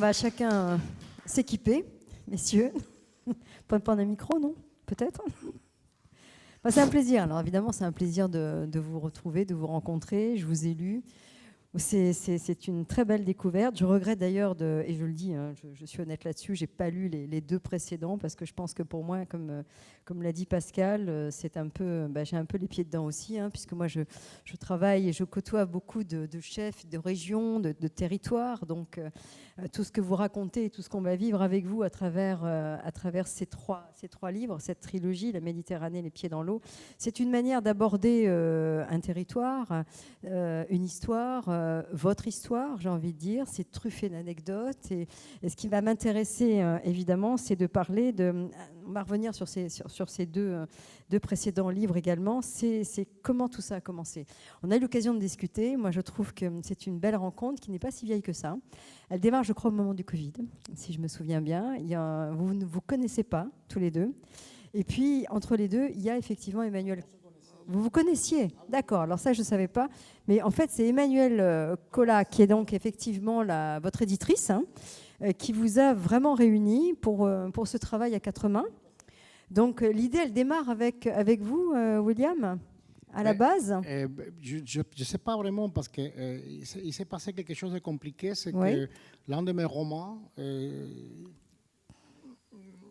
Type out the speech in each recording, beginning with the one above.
va chacun s'équiper, messieurs. Pas un micro, non? Peut-être. Bah, c'est un plaisir. Alors évidemment, c'est un plaisir de vous retrouver, de vous rencontrer. Je vous ai lu. C'est une très belle découverte. Je regrette d'ailleurs, et je le dis, hein, je suis honnête là-dessus, je n'ai pas lu les deux précédents parce que je pense que pour moi, comme l'a dit Pascal, c'est un peu, j'ai un peu les pieds dedans aussi, hein, puisque moi je travaille et je côtoie beaucoup de chefs de régions, de territoires. Donc tout ce que vous racontez et tout ce qu'on va vivre avec vous à travers ces trois livres, cette trilogie, La Méditerranée, les pieds dans l'eau, c'est une manière d'aborder un territoire, une histoire, votre histoire, j'ai envie de dire. C'est truffé d'anecdotes. Et ce qui va m'intéresser, évidemment, c'est de parler de... On va revenir sur ces deux précédents livres également. C'est comment tout ça a commencé. On a eu l'occasion de discuter. Moi, je trouve que c'est une belle rencontre qui n'est pas si vieille que ça. Elle démarre, je crois, au moment du Covid, si je me souviens bien. Vous ne vous connaissez pas, tous les deux. Et puis, entre les deux, il y a effectivement Emmanuel... Vous connaissiez? D'accord, alors ça je ne savais pas. Mais en fait, c'est Emmanuel Collat, qui est donc effectivement votre éditrice, hein, qui vous a vraiment réunis pour ce travail à quatre mains. Donc l'idée, elle démarre avec vous, William, à la base. Je ne sais pas vraiment, parce qu'il s'est passé quelque chose de compliqué. C'est oui. que l'un de mes romans,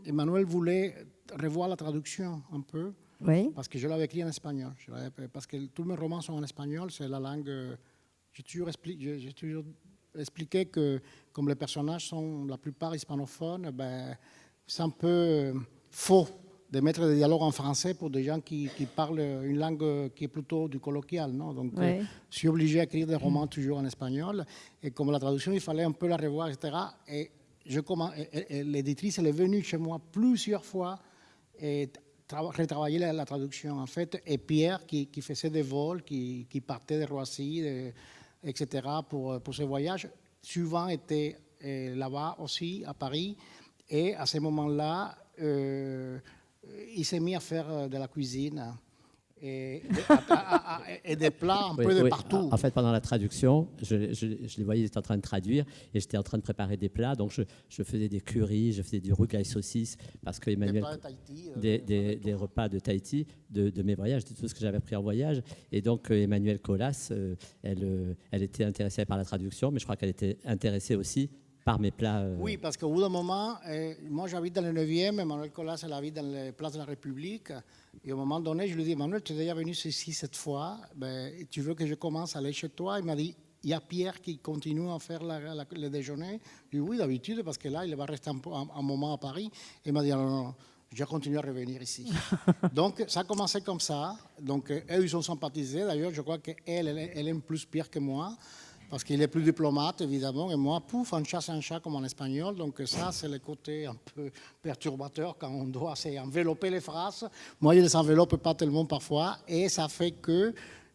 Emmanuel voulait revoir la traduction un peu. Oui. Parce que je l'avais écrit en espagnol. Parce que tous mes romans sont en espagnol, c'est la langue. J'ai toujours expliqué que, comme les personnages sont la plupart hispanophones, c'est un peu faux de mettre des dialogues en français pour des gens qui parlent une langue qui est plutôt du colloquial. Non? Donc, oui. je suis obligé d'écrire des romans toujours en espagnol. Et comme la traduction, il fallait un peu la revoir, etc. Et l'éditrice, elle est venue chez moi plusieurs fois et retravailler la traduction, en fait, et Pierre qui faisait des vols, qui partait de Roissy, etc., pour ce voyage, souvent était là-bas aussi, à Paris, et à ce moment-là, il s'est mis à faire de la cuisine et des plats un peu de partout. En fait, pendant la traduction, je les voyais, ils étaient en train de traduire et j'étais en train de préparer des plats. Donc, je faisais des currys, je faisais du rougail saucisse parce que Emmanuel, des repas de Tahiti, de mes voyages, de tout ce que j'avais appris en voyage. Et donc, Emmanuel Collas, elle était intéressée par la traduction, mais je crois qu'elle était intéressée aussi par mes plats. Oui, parce qu'au bout d'un moment, moi j'habite dans le 9e, Emmanuel Collas elle habite dans les places de la République. Et au moment donné, je lui dis, Emmanuel, tu es déjà venu ici cette fois, tu veux que je commence à aller chez toi? Il m'a dit, il y a Pierre qui continue à faire le déjeuner. Je lui ai dit, oui, d'habitude, parce que là, il va rester un moment à Paris. Et il m'a dit, non, je continue à revenir ici. Donc, ça a commencé comme ça. Donc, eux, ils ont sympathisé. D'ailleurs, je crois qu'elle aime plus Pierre que moi. Parce qu'il est plus diplomate, évidemment, et moi, pouf, un chat, c'est un chat, comme en espagnol. Donc ça, c'est le côté un peu perturbateur quand on doit envelopper les phrases. Moi, je ne les enveloppe pas tellement parfois, et ça fait que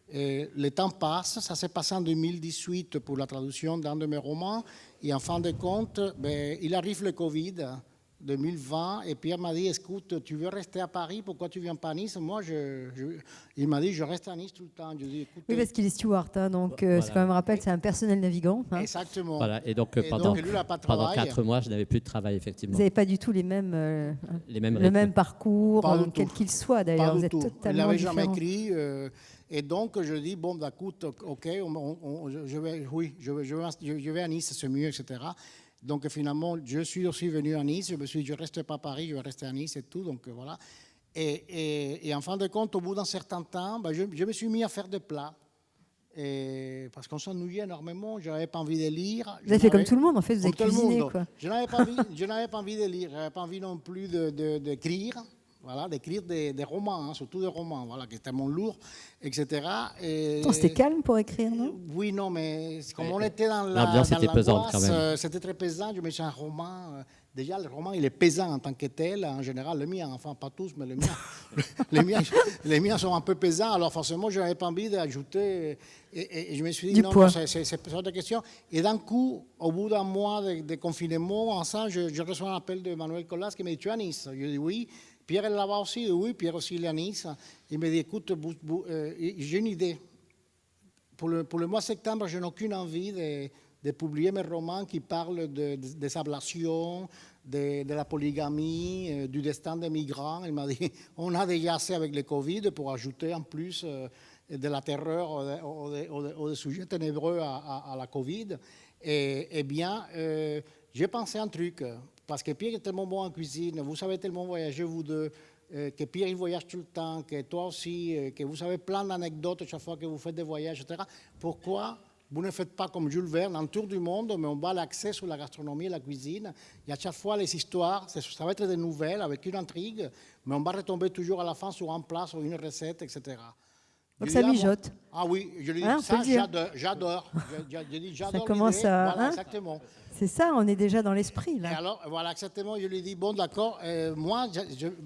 le temps passe. Ça s'est passé en 2018 pour la traduction d'un de mes romans, et en fin de compte, il arrive le Covid, 2020, et Pierre m'a dit, écoute, tu veux rester à Paris, pourquoi tu ne viens pas à Nice? Moi, il m'a dit, je reste à Nice tout le temps. Je dis, écoute, oui, parce qu'il est steward, hein, donc voilà. c'est quand même un rappel, c'est un personnel navigant. Hein. Exactement. Voilà, et donc pendant 4 mois, je n'avais plus de travail, effectivement. Vous n'avez pas du tout le même parcours, quel qu'il soit d'ailleurs. Vous êtes totalement différents. Il n'avait jamais écrit. Et donc, je dis, bon, écoute, ok, je vais à Nice, c'est mieux, etc. Donc finalement, je suis aussi venu à Nice. Je me suis dit, je ne reste pas à Paris, je vais rester à Nice et tout. Donc voilà. Et en fin de compte, au bout d'un certain temps, je me suis mis à faire des plats. Parce qu'on s'ennuyait énormément, je n'avais pas envie de lire. Vous avez fait comme tout le monde, en fait, vous avez cuisiné, quoi. Je n'avais pas envie de lire, je n'avais pas envie non plus d'écrire. Voilà, d'écrire des romans, hein, surtout des romans, voilà, qui étaient tellement lourds, etc. C'était calme pour écrire, non? Oui, non, mais comme on était dans l'ambiance était pesante quand même. C'était très pesant. Je me suis dit, un roman. Déjà, le roman, il est pesant en tant que tel. En général, le mien, enfin pas tous, mais le mien, les miens sont un peu pesants. Alors forcément, je n'avais pas envie d'ajouter. Et je me suis dit, non, c'est pas de question. Et d'un coup, au bout d'un mois de confinement, ensemble, je reçois un appel de Manuel Collas qui me dit, tu es à Nice? Je dis oui. Pierre est là-bas aussi? Oui, Pierre aussi, il est à Nice. Il me dit, écoute, j'ai une idée. Pour le mois de septembre, je n'ai aucune envie de publier mes romans qui parlent des ablations, de la polygamie, du destin des migrants. Il m'a dit, on a déjà assez avec le Covid pour ajouter en plus de la terreur ou des sujets ténébreux à la Covid. Eh bien, j'ai pensé un truc, parce que Pierre est tellement bon en cuisine, vous savez tellement voyager vous deux, que Pierre il voyage tout le temps, que toi aussi, que vous avez plein d'anecdotes chaque fois que vous faites des voyages, etc. Pourquoi vous ne faites pas comme Jules Verne, un tour du monde, mais on va l'axer sur la gastronomie et la cuisine. Et à chaque fois, les histoires, ça va être des nouvelles avec une intrigue, mais on va retomber toujours à la fin sur un plat, sur une recette, etc. Donc ça mijote. Ah oui, je lui dis, Hein, ça j'adore. Ça commence à... Voilà, exactement. C'est ça, on est déjà dans l'esprit, là. Et alors, voilà, exactement, je lui dis, bon, d'accord, moi,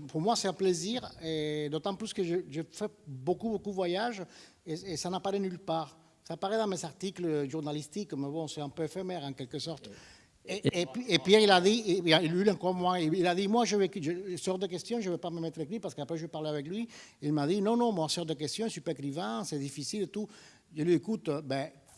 pour moi, c'est un plaisir, et d'autant plus que je fais beaucoup de voyages, et ça n'apparaît nulle part. Ça apparaît dans mes articles journalistiques, mais bon, c'est un peu éphémère, en quelque sorte. Et Pierre, il a dit, lui encore moi, il a dit, moi, je sors de questions, je ne vais pas me mettre écrit, parce qu'après, je parlais avec lui. Il m'a dit, non, moi, sors de questions, je ne suis pas écrivain, c'est difficile et tout. Je lui ai dit, écoute,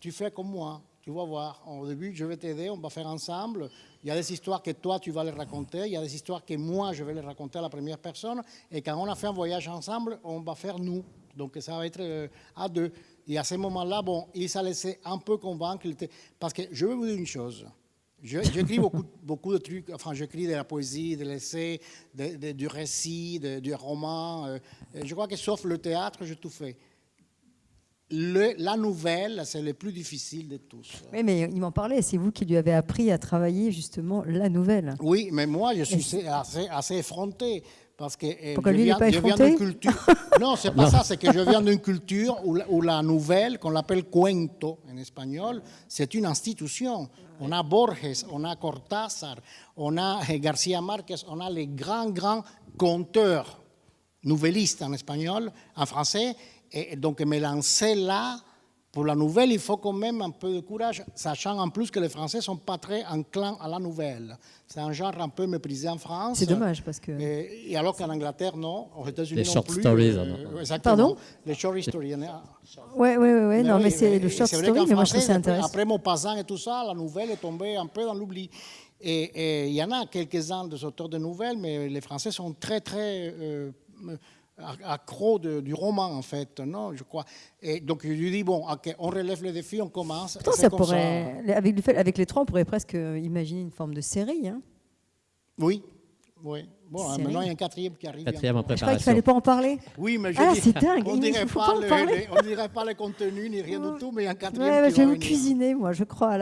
tu fais comme moi, tu vas voir. Au début, je vais t'aider, on va faire ensemble. Il y a des histoires que toi, tu vas les raconter, il y a des histoires que moi, je vais les raconter à la première personne. Et quand on a fait un voyage ensemble, on va faire nous. Donc, ça va être à deux. Et à ce moment-là, bon, il s'est laissé un peu convaincre. Parce que je vais vous dire une chose. J'écris beaucoup de trucs, enfin j'écris de la poésie, de l'essai, du récit, du roman. Je crois que sauf le théâtre, j'ai tout fait. La nouvelle, c'est le plus difficile de tous. Oui, mais il m'en parlait, c'est vous qui lui avez appris à travailler justement la nouvelle. Oui, mais moi je suis assez effronté. Parce que pourquoi lui, il n'est pas effronté? Non, c'est pas ça, c'est que je viens d'une culture où la nouvelle, qu'on l'appelle cuento en espagnol, c'est une institution. On a Borges, on a Cortázar, on a García Márquez, on a les grands conteurs nouvellistes en espagnol, en français. Et donc, me lancer là, pour la nouvelle, il faut quand même un peu de courage, sachant en plus que les Français ne sont pas très enclins à la nouvelle. C'est un genre un peu méprisé en France. C'est dommage parce que... Et alors qu'en Angleterre, non. Aux États-Unis, les non short plus. Stories. Pardon? Les short stories. Oui, non, mais c'est le short story, mais moi je trouve ça intéressant. Après Maupassant et tout ça, la nouvelle est tombée un peu dans l'oubli. Et il y en a quelques-uns des auteurs de nouvelles, mais les Français sont très accro du roman, en fait, non, je crois. Et donc, je lui dis, bon, okay, on relève le défi, on commence. Pourtant, ça pourrait, avec les trois, on pourrait presque imaginer une forme de série. Hein. Oui. Bon, maintenant, il y a un quatrième qui arrive. Quatrième en préparation. Je crois qu'il ne fallait pas en parler. Oui, mais c'est dingue. On ne dirait pas le contenu, ni rien du tout, mais il y a un quatrième qui je vais va vous cuisiner, moi, je crois,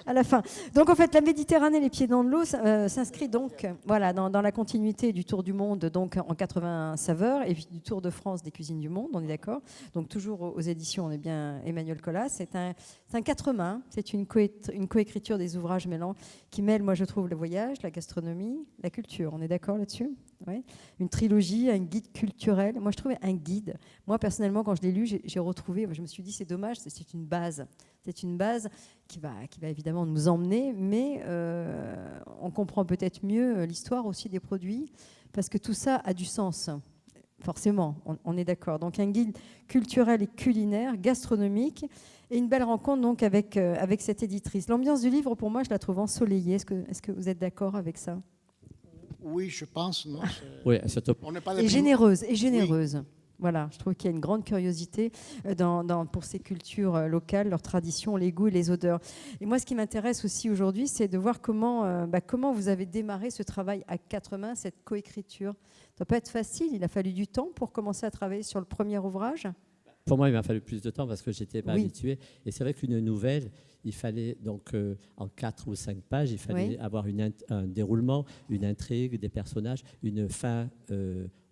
à la fin. Donc, en fait, la Méditerranée, les pieds dans l'eau, s'inscrit donc voilà, dans la continuité du Tour du Monde, donc en 80 saveurs, et puis du Tour de France des cuisines du monde, on est d'accord. Donc, toujours aux éditions, on est bien Emmanuel Colas. C'est un quatre mains, c'est une coécriture des ouvrages mêlant, qui mêle, moi, je trouve, le voyage, la gastronomie, la culture. On est d'accord là-dessus? Oui. Une trilogie, un guide culturel. Moi, je trouvais un guide. Moi, personnellement, quand je l'ai lu, j'ai retrouvé. Je me suis dit, c'est dommage, c'est une base. C'est une base qui va évidemment nous emmener, mais on comprend peut-être mieux l'histoire aussi des produits, parce que tout ça a du sens. Forcément, on est d'accord. Donc, un guide culturel et culinaire, gastronomique, et une belle rencontre donc avec cette éditrice. L'ambiance du livre, pour moi, je la trouve ensoleillée. Est-ce que vous êtes d'accord avec ça? Oui, je pense. Non, oui, surtout. Et généreuse. Oui. Voilà, je trouve qu'il y a une grande curiosité pour ces cultures locales, leurs traditions, les goûts et les odeurs. Et moi, ce qui m'intéresse aussi aujourd'hui, c'est de voir comment vous avez démarré ce travail à quatre mains, cette coécriture. Ça ne doit pas être facile, il a fallu du temps pour commencer à travailler sur le premier ouvrage. Pour moi, il m'a fallu plus de temps parce que je n'étais pas habitué. Et c'est vrai qu'une nouvelle, il fallait donc en 4 ou 5 pages, il fallait avoir un déroulement, une intrigue, des personnages, une fin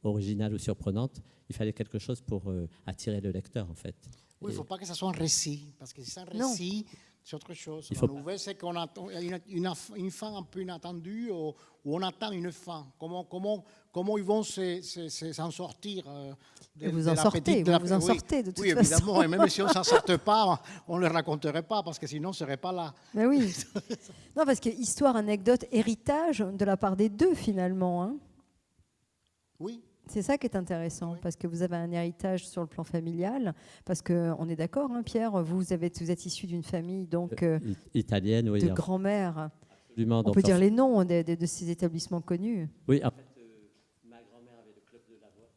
originale ou surprenante. Il fallait quelque chose pour attirer le lecteur, en fait. Oui, il ne faut pas que ça soit un récit, parce que si c'est un récit, c'est autre chose. La nouvelle, c'est qu'on attend une fin un peu inattendue, ou on attend une fin. Comment ils vont s'en sortir vous en sortez de toute façon. Oui, évidemment, et même si on ne s'en sortait pas, on ne le raconterait pas, parce que sinon, on ne serait pas là. Mais oui. Non, parce que histoire, anecdote, héritage de la part des deux, finalement. Hein. Oui. C'est ça qui est intéressant, parce que vous avez un héritage sur le plan familial, parce qu'on est d'accord, hein, Pierre, vous êtes issu d'une famille donc, italienne, oui, de grand-mère. Absolument. On peut dire les noms de ces établissements connus. Oui, en fait, ma grand-mère avait le club de la voile.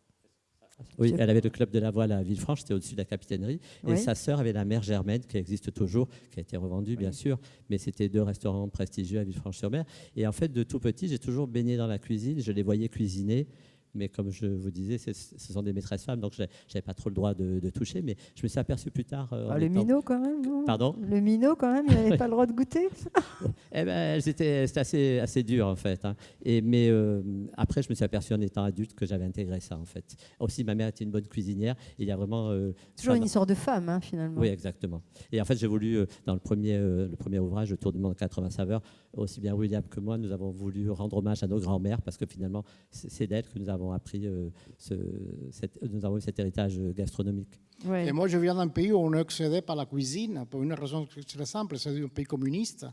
Oui, elle avait le club de la voile à Villefranche, c'était au-dessus de la capitainerie. Et sa sœur avait la Mère Germaine, qui existe toujours, qui a été revendue, bien sûr. Mais c'était 2 restaurants prestigieux à Villefranche-sur-Mer. Et en fait, de tout petit, j'ai toujours baigné dans la cuisine. Je les voyais cuisiner. Mais comme je vous disais, ce sont des maîtresses femmes, donc je n'avais pas trop le droit de toucher. Mais je me suis aperçu plus tard... minot, quand même, non ? Pardon ? Le minot, quand même, il n'avait pas le droit de goûter. Eh ben, c'était assez dur, en fait. Hein. Mais après, je me suis aperçu en étant adulte que j'avais intégré ça, en fait. Aussi, ma mère était une bonne cuisinière. Il y a vraiment... toujours une histoire de femme, hein, finalement. Oui, exactement. Et en fait, j'ai voulu, dans le premier ouvrage, Le Tour du monde en 80 saveurs, aussi bien William que moi, nous avons voulu rendre hommage à nos grands-mères, parce que finalement, c'est d'elles que nous avons appris, nous avons eu cet héritage gastronomique. Ouais. Et moi, je viens d'un pays où on est excédé par la cuisine, pour une raison très simple, c'est un pays communiste,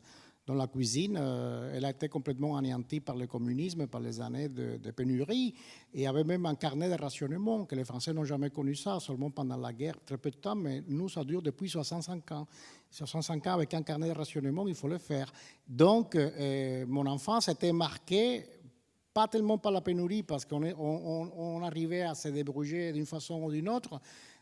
dont la cuisine, elle a été complètement anéantie par le communisme, par les années de pénurie, et il y avait même un carnet de rationnement, que les Français n'ont jamais connu ça, seulement pendant la guerre, très peu de temps, mais nous, ça dure depuis 65 ans. 65 ans, avec un carnet de rationnement, il faut le faire. Donc, mon enfance était marquée, pas tellement par la pénurie, parce qu'on arrivait à se débrouiller d'une façon ou d'une autre,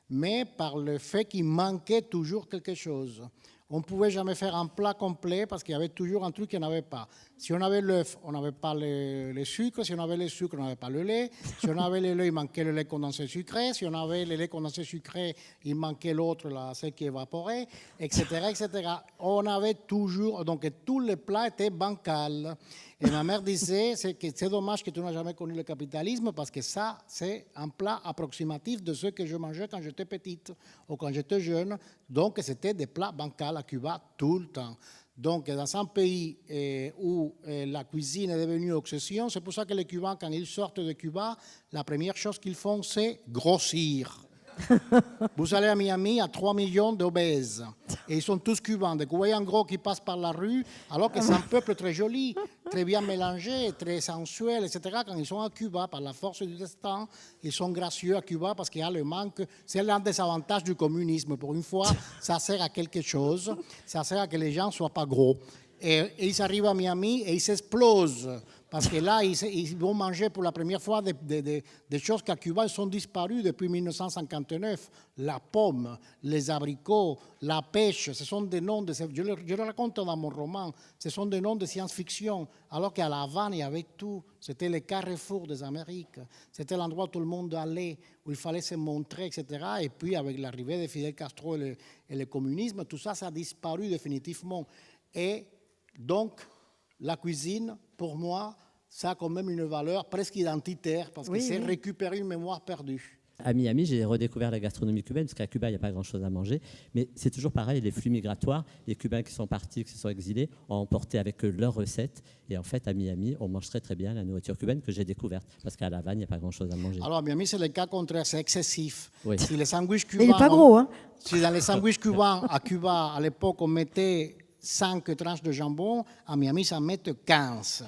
mais par le fait qu'il manquait toujours quelque chose. On ne pouvait jamais faire un plat complet parce qu'il y avait toujours un truc qu'il n'y en avait pas. Si on avait l'œuf, on n'avait pas le sucre. Si on avait le sucre, on n'avait pas le lait. Si on avait le lait, il manquait le lait condensé sucré. Si on avait le lait condensé sucré, il manquait l'autre, celle qui évaporait, etc., etc. On avait toujours... Donc, tous les plats étaient bancals. Et ma mère disait que c'est dommage que tu n'as jamais connu le capitalisme parce que ça, c'est un plat approximatif de ce que je mangeais quand j'étais petite ou quand j'étais jeune. Donc, c'était des plats bancals à Cuba tout le temps. Donc, dans un pays où la cuisine est devenue obsession, c'est pour ça que les Cubains, quand ils sortent de Cuba, la première chose qu'ils font, c'est grossir. Vous allez à Miami, il y a 3 millions d'obèses. Et ils sont tous cubains. Donc, vous voyez un gros qui passe par la rue, alors que c'est un peuple très joli, très bien mélangé, très sensuel, etc. Quand ils sont à Cuba, par la force du destin, ils sont gracieux à Cuba parce qu'il y a le manque. C'est l'un des avantages du communisme. Pour une fois, ça sert à quelque chose. Ça sert à que les gens ne soient pas gros. Et ils arrivent à Miami et ils s'explosent. Parce que là, ils vont manger pour la première fois des choses qu'à Cuba sont disparues depuis 1959. La pomme, les abricots, la pêche, ce sont des noms, je le raconte dans mon roman, ce sont des noms de science-fiction. Alors qu'à La Havane, il y avait tout. C'était le carrefour des Amériques. C'était l'endroit où tout le monde allait, où il fallait se montrer, etc. Et puis, avec l'arrivée de Fidel Castro et le communisme, tout ça, ça a disparu définitivement. Et donc, la cuisine, pour moi, ça a quand même une valeur presque identitaire parce que c'est récupérer une mémoire perdue. À Miami, j'ai redécouvert la gastronomie cubaine parce qu'à Cuba, il n'y a pas grand-chose à manger. Mais c'est toujours pareil, les flux migratoires, les Cubains qui sont partis, qui se sont exilés, ont emporté avec eux leurs recettes. Et en fait, à Miami, on mange très très bien la nourriture cubaine que j'ai découverte parce qu'à La Havane, il n'y a pas grand-chose à manger. Alors à Miami, c'est le cas contraire, c'est excessif. Oui. Si les sandwichs cubains, il n'est pas gros, hein. Si dans les sandwichs cubains, à Cuba, à l'époque, on mettait 5 tranches de jambon, à Miami, ça met 15.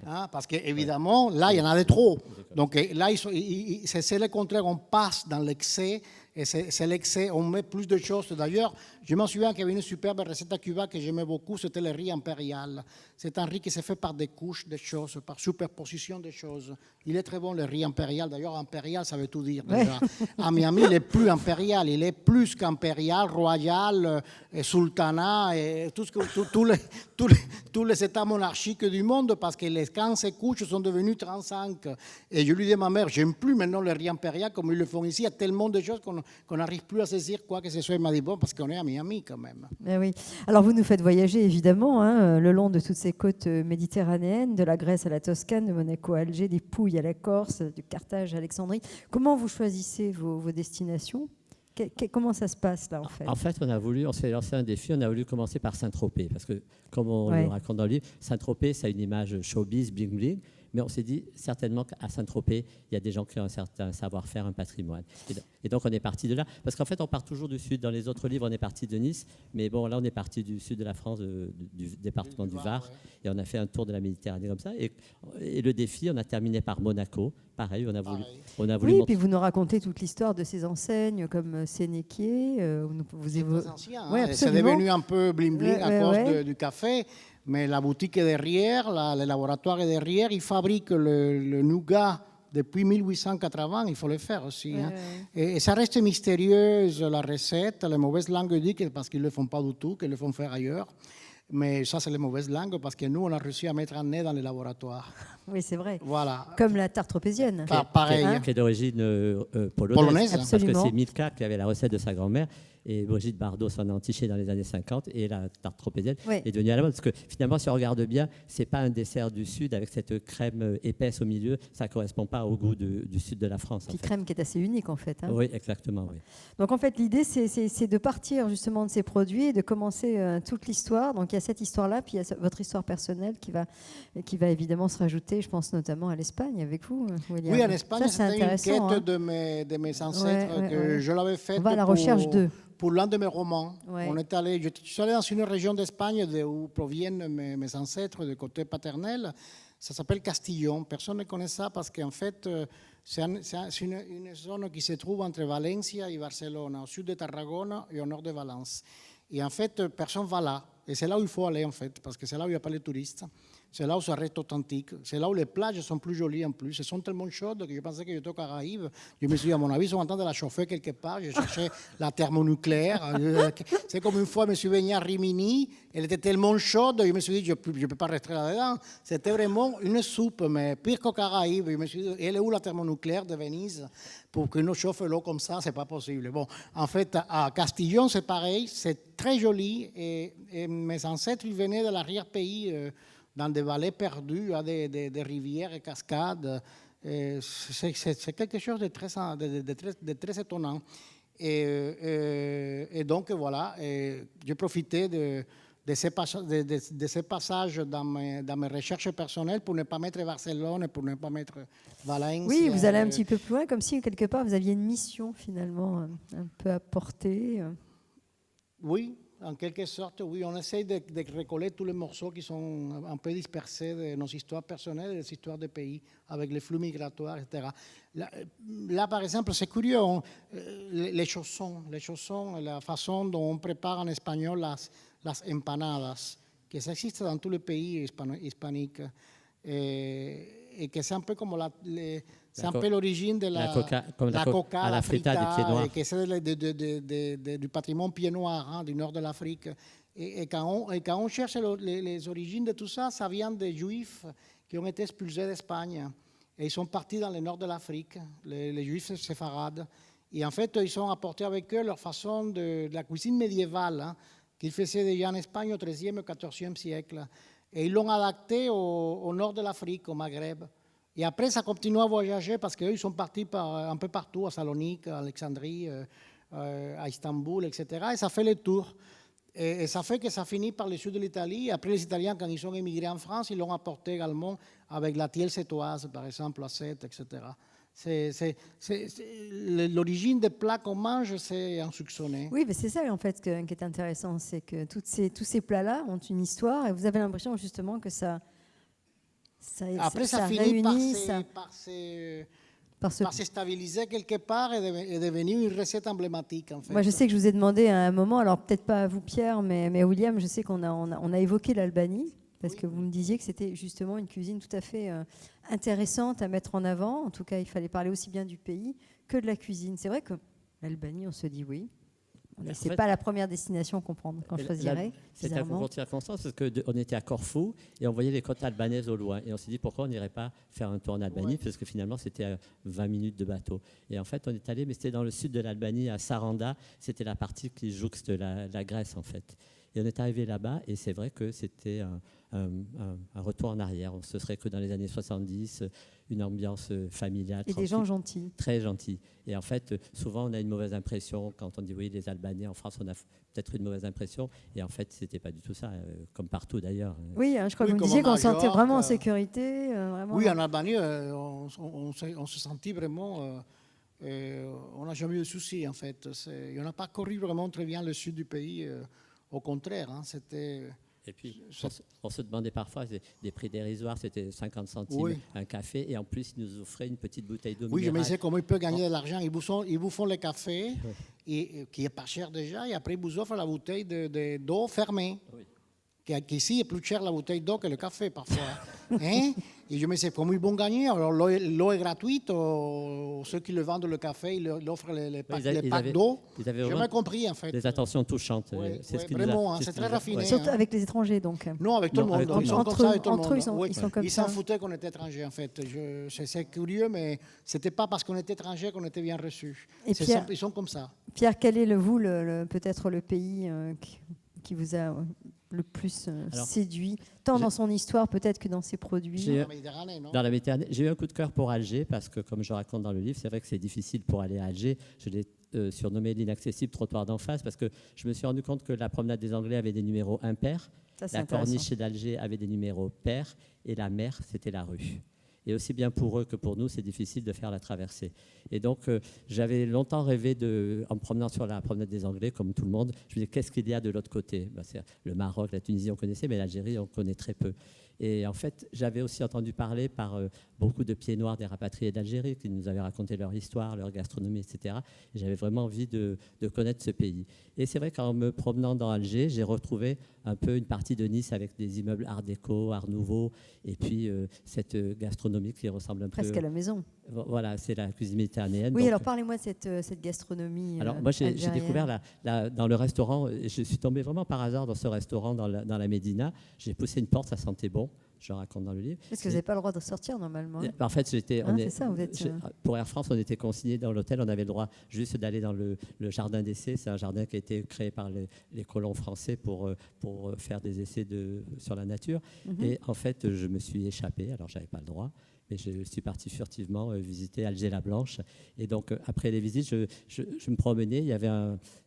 Hein, parce qu'évidemment, là, il y en a de trop. Donc là, c'est le contraire, on passe dans l'excès, et c'est l'excès, on met plus de choses. D'ailleurs, je m'en souviens qu'il y avait une superbe recette à Cuba que j'aimais beaucoup, c'était le riz impérial. C'est un riz qui se fait par des couches de choses, par superposition de choses. Il est très bon, le riz impérial. D'ailleurs, impérial, ça veut tout dire déjà. À Miami, il est plus impérial, il est plus qu'impérial, royal, sultanat, et tous les états monarchiques du monde, parce que les 15 couches sont devenues 35. Et je lui dis à ma mère, j'aime plus maintenant le riz impérial comme ils le font ici. Il y a tellement de choses qu'on n'arrive plus à saisir quoi que ce soit. Il m'a dit, bon, parce qu'on est à Miami quand même. Eh oui. Alors vous nous faites voyager évidemment hein, le long de toutes ces côtes méditerranéennes, de la Grèce à la Toscane, de Monaco à Alger, des Pouilles à la Corse, du Carthage à Alexandrie. Comment vous choisissez vos destinations ? Comment ça se passe là en fait ? En fait, on s'est lancé un défi, on a voulu commencer par Saint-Tropez parce que comme on le raconte dans le livre, Saint-Tropez, ça a une image showbiz, bling bling. Mais on s'est dit certainement qu'à Saint-Tropez, il y a des gens qui ont un certain savoir-faire, un patrimoine. Et donc, on est parti de là. Parce qu'en fait, on part toujours du sud. Dans les autres livres, on est parti de Nice. Mais bon, là, on est parti du sud de la France, du département du Var. Ouais. Et on a fait un tour de la Méditerranée comme ça. Et le défi, on a terminé par Monaco. Pareil, on a voulu oui, et puis vous nous racontez toute l'histoire de ces enseignes comme Sénéquier. C'est très ancien. Hein, ouais, c'est devenu un peu bling-bling à cause du café. Mais la boutique est derrière, le laboratoire est derrière. Ils fabriquent le nougat depuis 1880, il faut le faire aussi. Hein. Et ça reste mystérieuse, la recette. Les mauvaises langues disent parce qu'ils ne le font pas du tout, qu'ils le font faire ailleurs. Mais ça, c'est les mauvaises langues parce que nous, on a réussi à mettre un nez dans les laboratoires. Oui, c'est vrai. Voilà. Comme la tarte tropézienne. Pareil. Qui est d'origine polonaise. Absolument. Parce que c'est Milka qui avait la recette de sa grand-mère. Et Brigitte Bardot s'en a entiché dans les années 50. Et la tarte tropézienne est devenue à la mode. Parce que finalement, si on regarde bien, ce n'est pas un dessert du Sud avec cette crème épaisse au milieu. Ça ne correspond pas au goût du Sud de la France. Une crème qui est assez unique, en fait. Hein. Oui, exactement. Oui. Donc, en fait, l'idée, c'est de partir justement de ces produits et de commencer toute l'histoire. Donc, il y a cette histoire-là, puis il y a votre histoire personnelle qui va évidemment se rajouter, je pense notamment à l'Espagne avec vous, William. Oui, en Espagne, c'était une quête de mes ancêtres que je l'avais faite. On va à la recherche d'eux. Pour l'un de mes romans. On est allé, je suis allé dans une région d'Espagne où proviennent mes ancêtres de côté paternel. Ça s'appelle Castillon. Personne ne connaît ça parce qu'en fait, c'est une zone qui se trouve entre Valencia et Barcelone, au sud de Tarragona et au nord de Valence. Et en fait, personne ne va là. Et c'est là où il faut aller, en fait, parce que c'est là où il n'y a pas les touristes. C'est là où ça reste authentique. C'est là où les plages sont plus jolies en plus. Elles sont tellement chaudes que je pensais que j'étais aux Caraïbes. Je me suis dit, à mon avis, ils sont en train de la chauffer quelque part. Je cherchais la thermonucléaire. C'est comme une fois, je me suis baigné à Rimini. Elle était tellement chaude, je me suis dit, je ne peux pas rester là-dedans. C'était vraiment une soupe, mais pire qu'aux Caraïbes. Je me suis dit, elle est où la thermonucléaire de Venise pour que nous chauffe l'eau comme ça? C'est pas possible. Bon, en fait, à Castillon, c'est pareil. C'est très joli. Et mes ancêtres, ils venaient de l'arrière-pays. Dans des vallées perdues, à des rivières et cascades. C'est quelque chose de très étonnant. Et donc, voilà, j'ai profité de ces passages dans mes recherches personnelles pour ne pas mettre Barcelone, pour ne pas mettre Valence. Oui, vous allez un petit peu plus loin, comme si, quelque part, vous aviez une mission, finalement, un peu à porter. Oui. En quelque sorte, oui, on essaie de recoller tous les morceaux qui sont un peu dispersés de nos histoires personnelles et des histoires des pays, avec les flux migratoires, etc. Là par exemple, c'est curieux, les chaussons, la façon dont on prépare en espagnol las empanadas, que ça existe dans tous les pays hispaniques, et que c'est un peu comme c'est un peu l'origine de la coca, la frita des pieds noirs. Que c'est du patrimoine pied noir hein, du nord de l'Afrique. Et quand on cherche les origines de tout ça, ça vient des Juifs qui ont été expulsés d'Espagne. Et ils sont partis dans le nord de l'Afrique, les Juifs séfarades. Et en fait, ils ont apporté avec eux leur façon de la cuisine médiévale, hein, qu'ils faisaient déjà en Espagne au XIIIe et XIVe siècle. Et ils l'ont adapté au nord de l'Afrique, au Maghreb. Et après, ça continue à voyager parce qu'eux, ils sont partis un peu partout, à Salonique, à Alexandrie, à Istanbul, etc. Et ça fait le tour. Et ça fait que ça finit par le sud de l'Italie. Après, les Italiens, quand ils sont émigrés en France, ils l'ont apporté également avec la tielle sétoise, par exemple, à Sète, etc. L'origine des plats qu'on mange, c'est un soupçonné. Oui, mais c'est ça en fait qui est intéressant, c'est que tous ces plats-là ont une histoire et vous avez l'impression justement que ça après, ça finit par se stabiliser quelque part et devenir une recette emblématique. En fait. Moi, je sais que je vous ai demandé à un moment, alors peut-être pas à vous Pierre, mais William, je sais qu'on a évoqué l'Albanie, parce que vous me disiez que c'était justement une cuisine tout à fait intéressante à mettre en avant. En tout cas, il fallait parler aussi bien du pays que de la cuisine. C'est vrai que l'Albanie, on se dit oui. Ce n'est pas la première destination qu'on choisirait. C'était un concours de circonstances parce qu'on était à Corfou et on voyait les côtes albanaises au loin. Et on s'est dit pourquoi on n'irait pas faire un tour en Albanie, parce que finalement c'était à 20 minutes de bateau. Et en fait on est allé, mais c'était dans le sud de l'Albanie, à Saranda. C'était la partie qui jouxte la Grèce en fait. Et on est arrivé là-bas et c'est vrai que c'était un retour en arrière. Ce serait que dans les années 70, une ambiance familiale. Et des gens gentils. Très gentils. Et en fait, souvent, on a une mauvaise impression. Quand on dit oui, les Albanais en France, on a peut-être une mauvaise impression. Et en fait, ce n'était pas du tout ça, comme partout d'ailleurs. Oui, je crois que vous me disiez qu'on se sentait vraiment en sécurité. Vraiment. Oui, en Albanie, on se sentit vraiment... on n'a jamais eu de soucis, en fait. On n'a pas couru vraiment très bien le sud du pays. Au contraire, hein, c'était... Et puis, on se demandait parfois, des prix dérisoires, c'était 50 centimes un café, et en plus, ils nous offraient une petite bouteille d'eau minérale. Oui, je me disais comment ils peuvent gagner de l'argent. Ils vous font le café, qui est pas cher déjà, et après, ils vous offrent la bouteille d'eau fermée. Oui. Qui ici est plus cher la bouteille d'eau que le café, parfois. Hein? Et je me disais, comment ils vont gagner? Alors, l'eau est gratuite, ceux qui le vendent le café, ils offrent les packs d'eau. J'ai jamais compris, en fait. Des attentions touchantes. Vraiment, c'est très raffiné. Surtout avec les étrangers, donc. Non, avec tout le monde. Ils sont comme ça avec tout le monde. Ils sont comme ça. Ils s'en foutaient qu'on était étrangers, en fait. C'est curieux, mais ce n'était pas parce qu'on était étrangers qu'on était bien reçus. Ils sont comme ça. Pierre, quel est peut-être le pays qui vous a le plus séduit, tant dans son histoire peut-être que dans ses produits? Dans la Méditerranée, non? Dans la Méditerranée. J'ai eu un coup de cœur pour Alger parce que, comme je raconte dans le livre, c'est vrai que c'est difficile pour aller à Alger. Je l'ai surnommé l'inaccessible trottoir d'en face parce que je me suis rendu compte que la promenade des Anglais avait des numéros impairs, la corniche d'Alger avait des numéros pairs et la mer, c'était la rue. Et aussi bien pour eux que pour nous, c'est difficile de faire la traversée. Et donc, j'avais longtemps rêvé, en me promenant sur la promenade des Anglais, comme tout le monde, je me disais, qu'est-ce qu'il y a de l'autre côté? C'est le Maroc, la Tunisie, on connaissait, mais l'Algérie, on connaît très peu. Et en fait, j'avais aussi entendu parler par beaucoup de pieds noirs des rapatriés d'Algérie qui nous avaient raconté leur histoire, leur gastronomie, etc. Et j'avais vraiment envie de connaître ce pays. Et c'est vrai qu'en me promenant dans Alger, j'ai retrouvé un peu une partie de Nice avec des immeubles art déco, art nouveau, et puis cette gastronomie qui ressemble un peu... Presque à la maison. Voilà, c'est la cuisine méditerranéenne. Oui, donc, alors parlez-moi de cette gastronomie. Alors moi, j'ai découvert dans le restaurant, je suis tombé vraiment par hasard dans ce restaurant dans la Médina. J'ai poussé une porte, ça sentait bon. Je raconte dans le livre. Parce que vous n'avez pas le droit de sortir normalement. En fait, pour Air France, on était consignés dans l'hôtel. On avait le droit juste d'aller dans le jardin d'essai. C'est un jardin qui a été créé par les colons français pour faire des essais sur la nature. Et en fait, je me suis échappé. Alors, je n'avais pas le droit. Mais je suis parti furtivement visiter Alger-la-Blanche. Et donc, après les visites, je me promenais.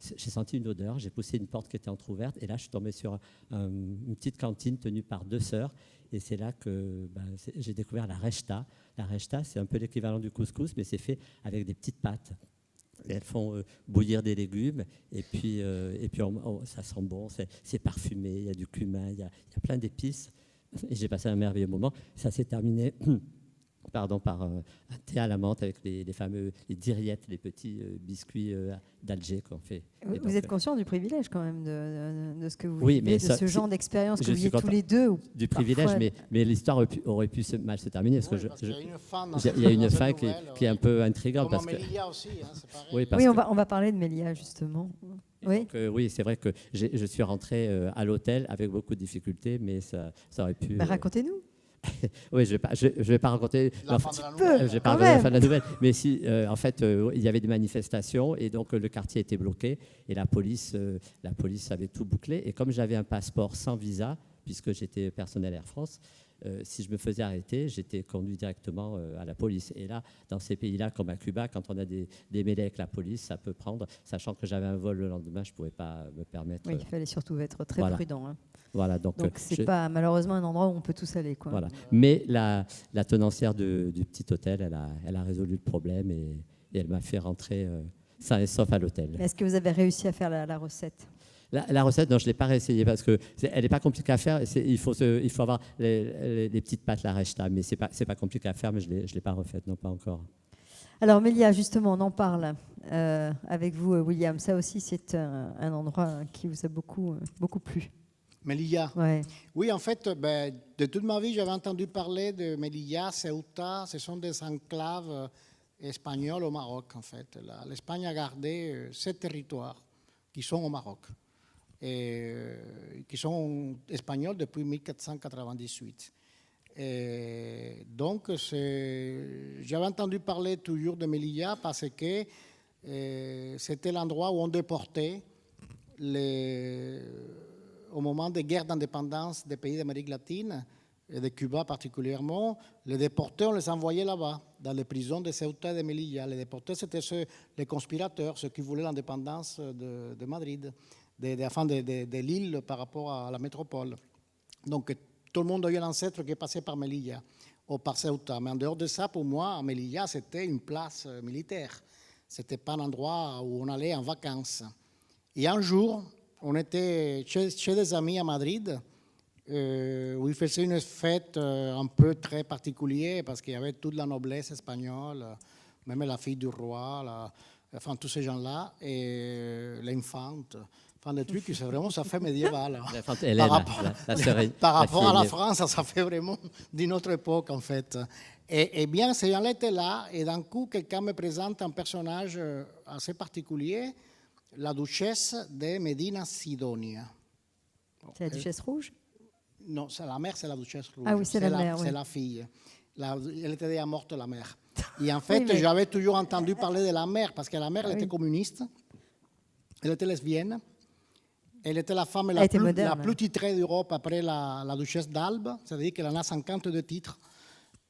J'ai senti une odeur. J'ai poussé une porte qui était entrouverte. Et là, je suis tombé sur une petite cantine tenue par 2 sœurs. Et c'est là que j'ai découvert la rechta. La rechta, c'est un peu l'équivalent du couscous, mais c'est fait avec des petites pâtes. Et elles font bouillir des légumes. Et puis ça sent bon, c'est parfumé. Il y a du cumin, il y a plein d'épices. Et j'ai passé un merveilleux moment. Ça s'est terminé... par un thé à la menthe avec les fameux diriettes, les petits biscuits d'Alger qu'on fait. Vous êtes conscient du privilège quand même de ce que vous vivez, de ce genre d'expérience que vous vivez tous les deux. Du privilège, mais l'histoire aurait pu mal se terminer. Parce que il y a une fin qui est un peu intrigante. Comme Mélia aussi, c'est pareil. Oui, on va parler de Mélia justement. Oui, oui, c'est vrai que je suis rentré à l'hôtel avec beaucoup de difficultés, mais ça aurait pu... Racontez-nous. Oui, je vais pas raconter la fin de la nouvelle, mais si, en fait, il y avait des manifestations et donc le quartier était bloqué et la police avait tout bouclé. Et comme j'avais un passeport sans visa, puisque j'étais personnel Air France, si je me faisais arrêter, j'étais conduit directement à la police. Et là, dans ces pays-là, comme à Cuba, quand on a des mêlées avec la police, ça peut prendre, sachant que j'avais un vol le lendemain, je ne pouvais pas me permettre... Oui, il fallait surtout être très prudent. Hein. Voilà, donc c'est pas malheureusement un endroit où on peut tous aller. Quoi. Voilà. Mais la tenancière du petit hôtel, elle a résolu le problème et elle m'a fait rentrer sain et sauf à l'hôtel. Est-ce que vous avez réussi à faire la recette? La recette, non, je ne l'ai pas réessayée parce qu'elle n'est pas compliquée à faire. Il faut avoir les petites pâtes, la rechta, mais ce n'est pas compliqué à faire, mais je ne l'ai pas refaite, non, pas encore. Alors, Mélia, justement, on en parle avec vous, William. Ça aussi, c'est un endroit qui vous a beaucoup plu. Melilla. Ouais. Oui, en fait, de toute ma vie, j'avais entendu parler de Melilla, Ceuta. Ce sont des enclaves espagnoles au Maroc, en fait. L'Espagne a gardé 7 territoires qui sont au Maroc et qui sont espagnols depuis 1498. Et donc, j'avais entendu parler toujours de Melilla parce que c'était l'endroit où on déportait au moment des guerres d'indépendance des pays d'Amérique latine, et de Cuba particulièrement, les déportés, on les envoyait là-bas, dans les prisons de Ceuta et de Melilla. Les déportés, c'était les conspirateurs, ceux qui voulaient l'indépendance de Madrid, de l'île par rapport à la métropole. Donc, tout le monde a eu un ancêtre qui est passé par Melilla ou par Ceuta. Mais en dehors de ça, pour moi, Melilla, c'était une place militaire. Ce n'était pas un endroit où on allait en vacances. Et un jour, on était chez des amis à Madrid, où ils faisaient une fête un peu très particulière parce qu'il y avait toute la noblesse espagnole, même la fille du roi, enfin tous ces gens-là, et l'infante, enfin des trucs, c'est vraiment, ça fait médiéval. L'infante Hélène, par rapport à la France, ça fait vraiment d'une autre époque en fait. Et bien, ces gens-là étaient là, et d'un coup, quelqu'un me présente un personnage assez particulier, la duchesse de Medina Sidonia. C'est la duchesse rouge? Non, c'est la mère, c'est la duchesse rouge. Ah oui, c'est la mère. C'est oui. la fille. Elle était déjà morte, la mère. Et en fait, oui, j'avais toujours entendu parler de la mère, parce que la mère, elle était communiste, elle était lesbienne, elle était la femme la plus titrée d'Europe après la duchesse d'Albe, c'est-à-dire qu'elle en a 52 titres,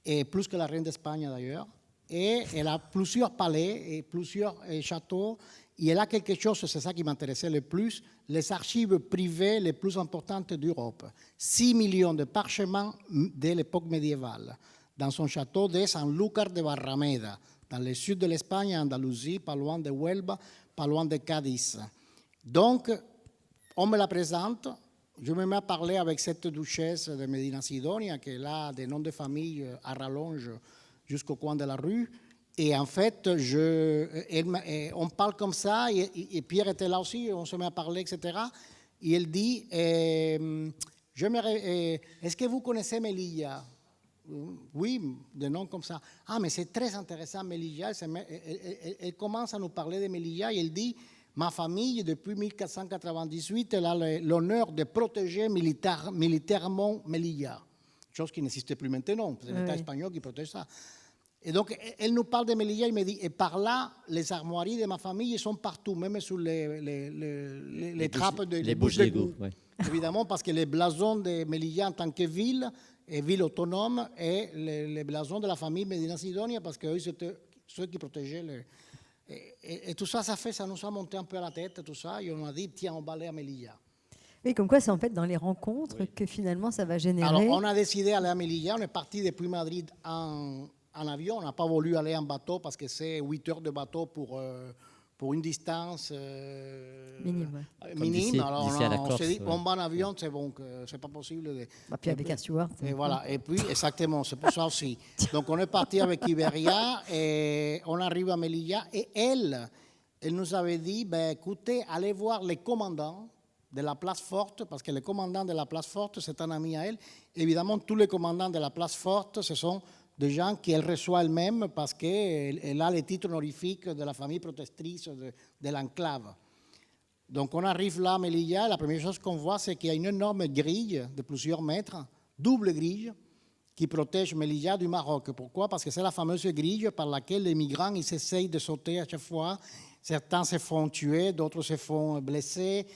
et plus que la reine d'Espagne d'ailleurs. Et elle a plusieurs palais et plusieurs châteaux. Et elle a quelque chose, c'est ça qui m'intéressait le plus, les archives privées les plus importantes d'Europe. 6 millions de parchemins de l'époque médiévale dans son château de Sanlúcar de Barrameda, dans le sud de l'Espagne, Andalousie, pas loin de Huelva, pas loin de Cadiz. Donc, on me la présente, je me mets à parler avec cette duchesse de Medina Sidonia, qui est là, des noms de famille à rallonge jusqu'au coin de la rue. Et en fait, on parle comme ça, et Pierre était là aussi, on se met à parler, etc. Et elle dit, est-ce que vous connaissez Melilla? Oui, des noms comme ça. Ah, mais c'est très intéressant, Melilla. Elle commence à nous parler de Melilla et elle dit, ma famille, depuis 1498, elle a l'honneur de protéger militairement Melilla. Chose qui n'existe plus maintenant, c'est l'État espagnol qui protège ça. Et donc, elle nous parle de Melilla, il me dit, et par là, les armoiries de ma famille sont partout, même sur les trappes, les bouches d'égout. Ouais. Évidemment, parce que les blasons de Melilla en tant que ville, et ville autonome, et les blasons de la famille Medina Sidonia, parce qu'eux, c'était ceux qui protégeaient. Et tout ça, ça nous a monté un peu à la tête, tout ça, et on a dit, tiens, on va aller à Melilla. Oui, comme quoi c'est en fait dans les rencontres que finalement ça va générer. Alors, on a décidé d'aller à Melilla, on est parti depuis Madrid en avion, on n'a pas voulu aller en bateau parce que c'est 8 heures de bateau pour une distance minime. Alors on s'est dit, on va en avion, c'est bon, c'est pas possible. Puis avec un steward. Et voilà, et puis exactement, c'est pour ça aussi. Donc on est parti avec Iberia et on arrive à Melilla et elle nous avait dit, ben, écoutez, allez voir les commandants de la place forte, parce que le commandant de la place forte, c'est un ami à elle. Évidemment, tous les commandants de la place forte, ce sont des gens qu'elle reçoit elle-même parce qu'elle a les titres honorifiques de la famille protectrice de l'enclave. Donc on arrive là à Melilla, la première chose qu'on voit, c'est qu'il y a une énorme grille de plusieurs mètres, double grille, qui protège Melilla du Maroc. Pourquoi? Parce que c'est la fameuse grille par laquelle les migrants ils essayent de sauter à chaque fois. Certains se font tuer, d'autres se font blesser.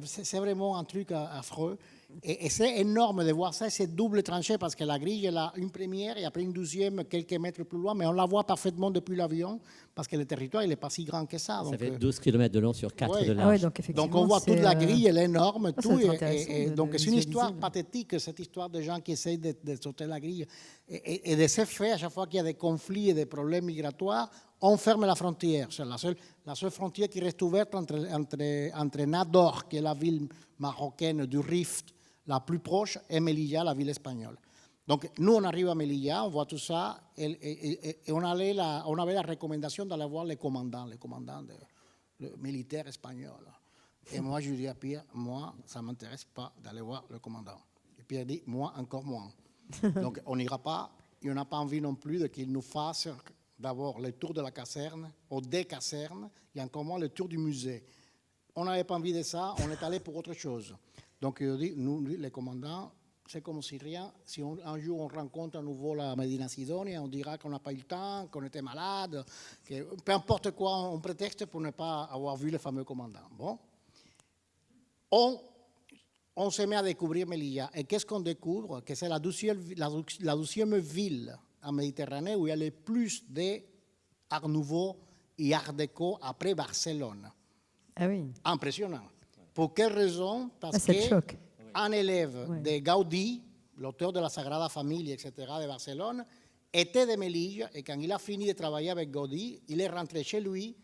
C'est vraiment un truc affreux. Et c'est énorme de voir ça, c'est double tranchée parce que la grille, elle a une première et après une deuxième quelques mètres plus loin, mais on la voit parfaitement depuis l'avion parce que le territoire, il n'est pas si grand que ça. Ça fait 12 km de long sur 4 de large. Ah ouais, donc on voit toute la grille, elle est énorme. Tout, et donc c'est une histoire pathétique, cette histoire de gens qui essayent de sauter la grille. Et de ces faits, à chaque fois qu'il y a des conflits et des problèmes migratoires, on ferme la frontière. C'est la seule frontière qui reste ouverte entre Nador, qui est la ville marocaine du Rift, la plus proche, et Melilla, la ville espagnole. Donc, nous, on arrive à Melilla, on voit tout ça, et on avait la recommandation d'aller voir les commandants militaires espagnols. Et moi, je lui dis à Pierre, moi, ça ne m'intéresse pas d'aller voir le commandant. Et Pierre dit, moi, encore moins. Donc, on n'ira pas, et on n'a pas envie non plus qu'il nous fasse d'abord le tour de la caserne, ou des casernes, et encore moins le tour du musée. On n'avait pas envie de ça, on est allé pour autre chose. Donc, je dis, nous, les commandants, c'est comme si rien. Si un jour on rencontre à nouveau la Medina Sidonia, on dira qu'on n'a pas eu le temps, qu'on était malade, peu importe quoi, on prétexte pour ne pas avoir vu le fameux commandant. Bon. on se met à découvrir Melilla. Et qu'est-ce qu'on découvre? Que c'est la 12e ville en Méditerranée où il y a le plus d'art nouveau et art déco après Barcelone. Ah oui. Impressionnant. Pour quelle raison? Parce qu'un élève de Gaudí, l'auteur de la Sagrada Familia, etc., de Barcelone, était de Melilla, et quand il a fini de travailler avec Gaudí, il est rentré chez lui,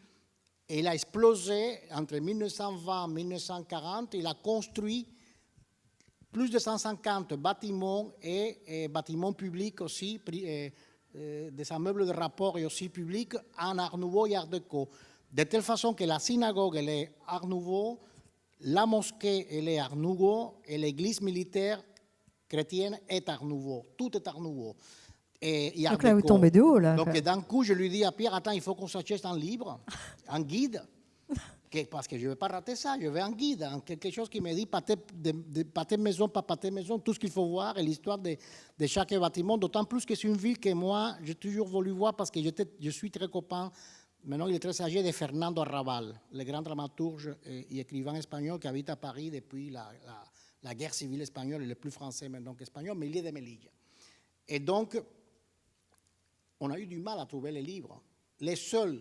et il a explosé entre 1920 et 1940, il a construit plus de 150 bâtiments et bâtiments publics aussi, des immeubles de rapport et aussi publics en art nouveau et art déco. De telle façon que la synagogue, elle est art nouveau, la mosquée, elle est art nouveau, et l'église militaire chrétienne est art nouveau. Tout est art nouveau. Et donc là, vous tombez de haut, là. Donc d'un coup, je lui dis à Pierre, attends, il faut qu'on s'achète un livre, un guide, parce que je ne vais pas rater ça, je veux un guide, quelque chose qui me dit pâté maison, pas pâté maison, tout ce qu'il faut voir et l'histoire de chaque bâtiment, d'autant plus que c'est une ville que moi, j'ai toujours voulu voir parce que je suis très copain, maintenant il est très âgé, de Fernando Arrabal, le grand dramaturge et écrivain espagnol qui habite à Paris depuis la guerre civile espagnole, il est plus français maintenant qu'espagnol, mais il est de Melilla. Et donc, on a eu du mal à trouver les livres. Les seuls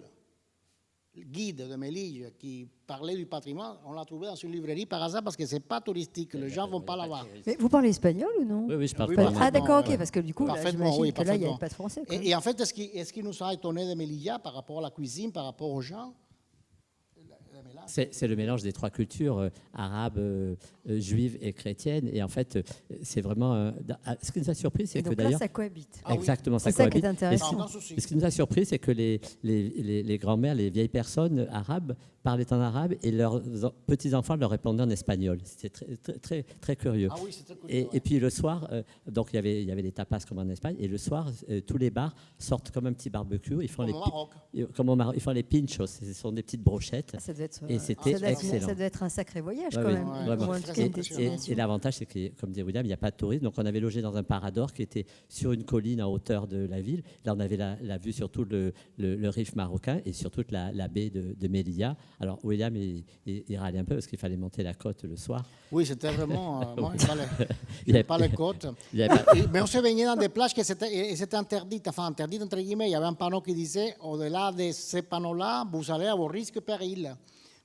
guides de Melilla qui parlaient du patrimoine, on l'a trouvé dans une librairie par hasard parce que ce n'est pas touristique, les gens ne vont pas là-bas. Mais vous parlez espagnol ou non? Oui, je parle pas. Ah d'accord, ok, parce que du coup, j'imagine que là, il n'y avait pas de français. Et en fait, ce qui nous a étonné de Melilla par rapport à la cuisine, par rapport aux gens, c'est le mélange des trois cultures, arabes, juives et chrétiennes. Et en fait, c'est vraiment... ce qui nous a surpris, c'est que d'ailleurs... Donc là, ça cohabite. Exactement, ça cohabite. C'est ça qui est intéressant. Ce qui nous a surpris, c'est que les grands-mères, les vieilles personnes arabes parlaient en arabe et leurs petits-enfants leur répondaient en espagnol. C'était très, très curieux. Ah oui, c'est très curieux. Et puis le soir, donc il y avait des tapas comme en Espagne, et le soir, tous les bars sortent comme un petit barbecue. Ils font comme au Maroc. Ils font les pinchos, ce sont des petites brochettes. Ça devait être, et c'était excellent. Ça devait être un sacré voyage quand même. L'avantage, c'est que, comme dit William, il n'y a pas de tourisme. Donc on avait logé dans un parador qui était sur une colline en hauteur de la ville. Là, on avait la vue sur tout le riff marocain et sur toute la baie de Melilla. Alors William, il râlait un peu parce qu'il fallait monter la côte le soir. Oui, c'était vraiment... il n'y avait pas les côtes. Mais on se baignait dans des plages qui étaient interdites, enfin interdites entre guillemets. Il y avait un panneau qui disait, au-delà de ces panneaux-là, vous allez à vos risques et périls.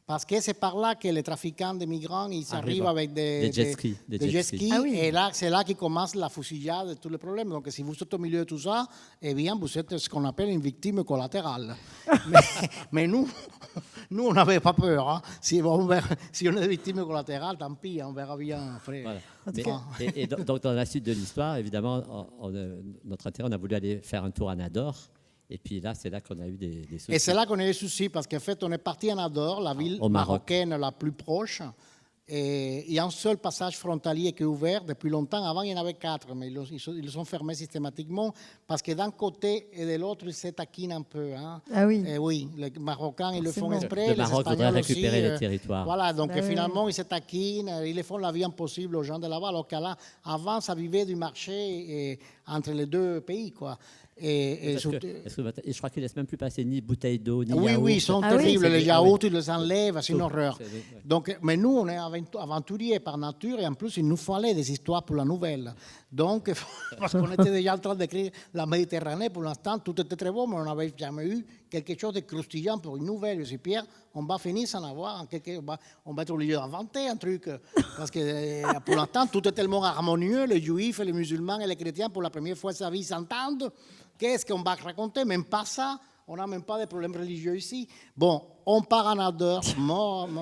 Parce que c'est par là que les trafiquants de migrants, ils arrivent avec des jet skis. Ah oui. Et là, c'est là qu'ils commence la fusillade de tous les problèmes. Donc, si vous êtes au milieu de tout ça, eh bien, vous êtes ce qu'on appelle une victime collatérale. mais nous, on n'avait pas peur. Hein. Si on est victime collatérale, tant pis, on verra bien après. Voilà. Et donc, dans la suite de l'histoire, évidemment, notre intérêt, on a voulu aller faire un tour à Nador. Et puis là, c'est là qu'on a eu des soucis. Et c'est là qu'on a eu des soucis, parce qu'en fait, on est parti à Nador, la ville marocaine la plus proche. Et il y a un seul passage frontalier qui est ouvert depuis longtemps. Avant, il y en avait 4, mais ils sont fermés systématiquement parce que d'un côté et de l'autre, ils se taquinent un peu. Hein. Ah oui. Et oui, les Marocains, ils le font exprès. Le Maroc voudrait récupérer les territoires. Voilà, donc finalement, ils se taquinent, ils font la vie impossible aux gens de là-bas. Alors qu'avant, ça vivait du marché entre les deux pays, quoi. Et je crois qu'ils ne laissent même plus passer ni bouteilles d'eau, ni yaourt. Oui, ils sont terribles. Les yaourts, ils les enlèvent, c'est une horreur. Donc, mais nous, on est aventuriers par nature et en plus, il nous fallait des histoires pour la nouvelle. Donc, parce qu'on était déjà en train d'écrire la Méditerranée, pour l'instant, tout était très beau, mais on n'avait jamais eu quelque chose de croustillant pour une nouvelle. Je dis, Pierre, on va finir sans avoir, on va être obligé d'inventer un truc. Parce que pour l'instant, tout est tellement harmonieux, les juifs, les musulmans et les chrétiens, pour la première fois de sa vie, s'entendent. Qu'est-ce qu'on va raconter? Même pas ça. On n'a même pas de problème religieux ici. Bon, on part à Nador.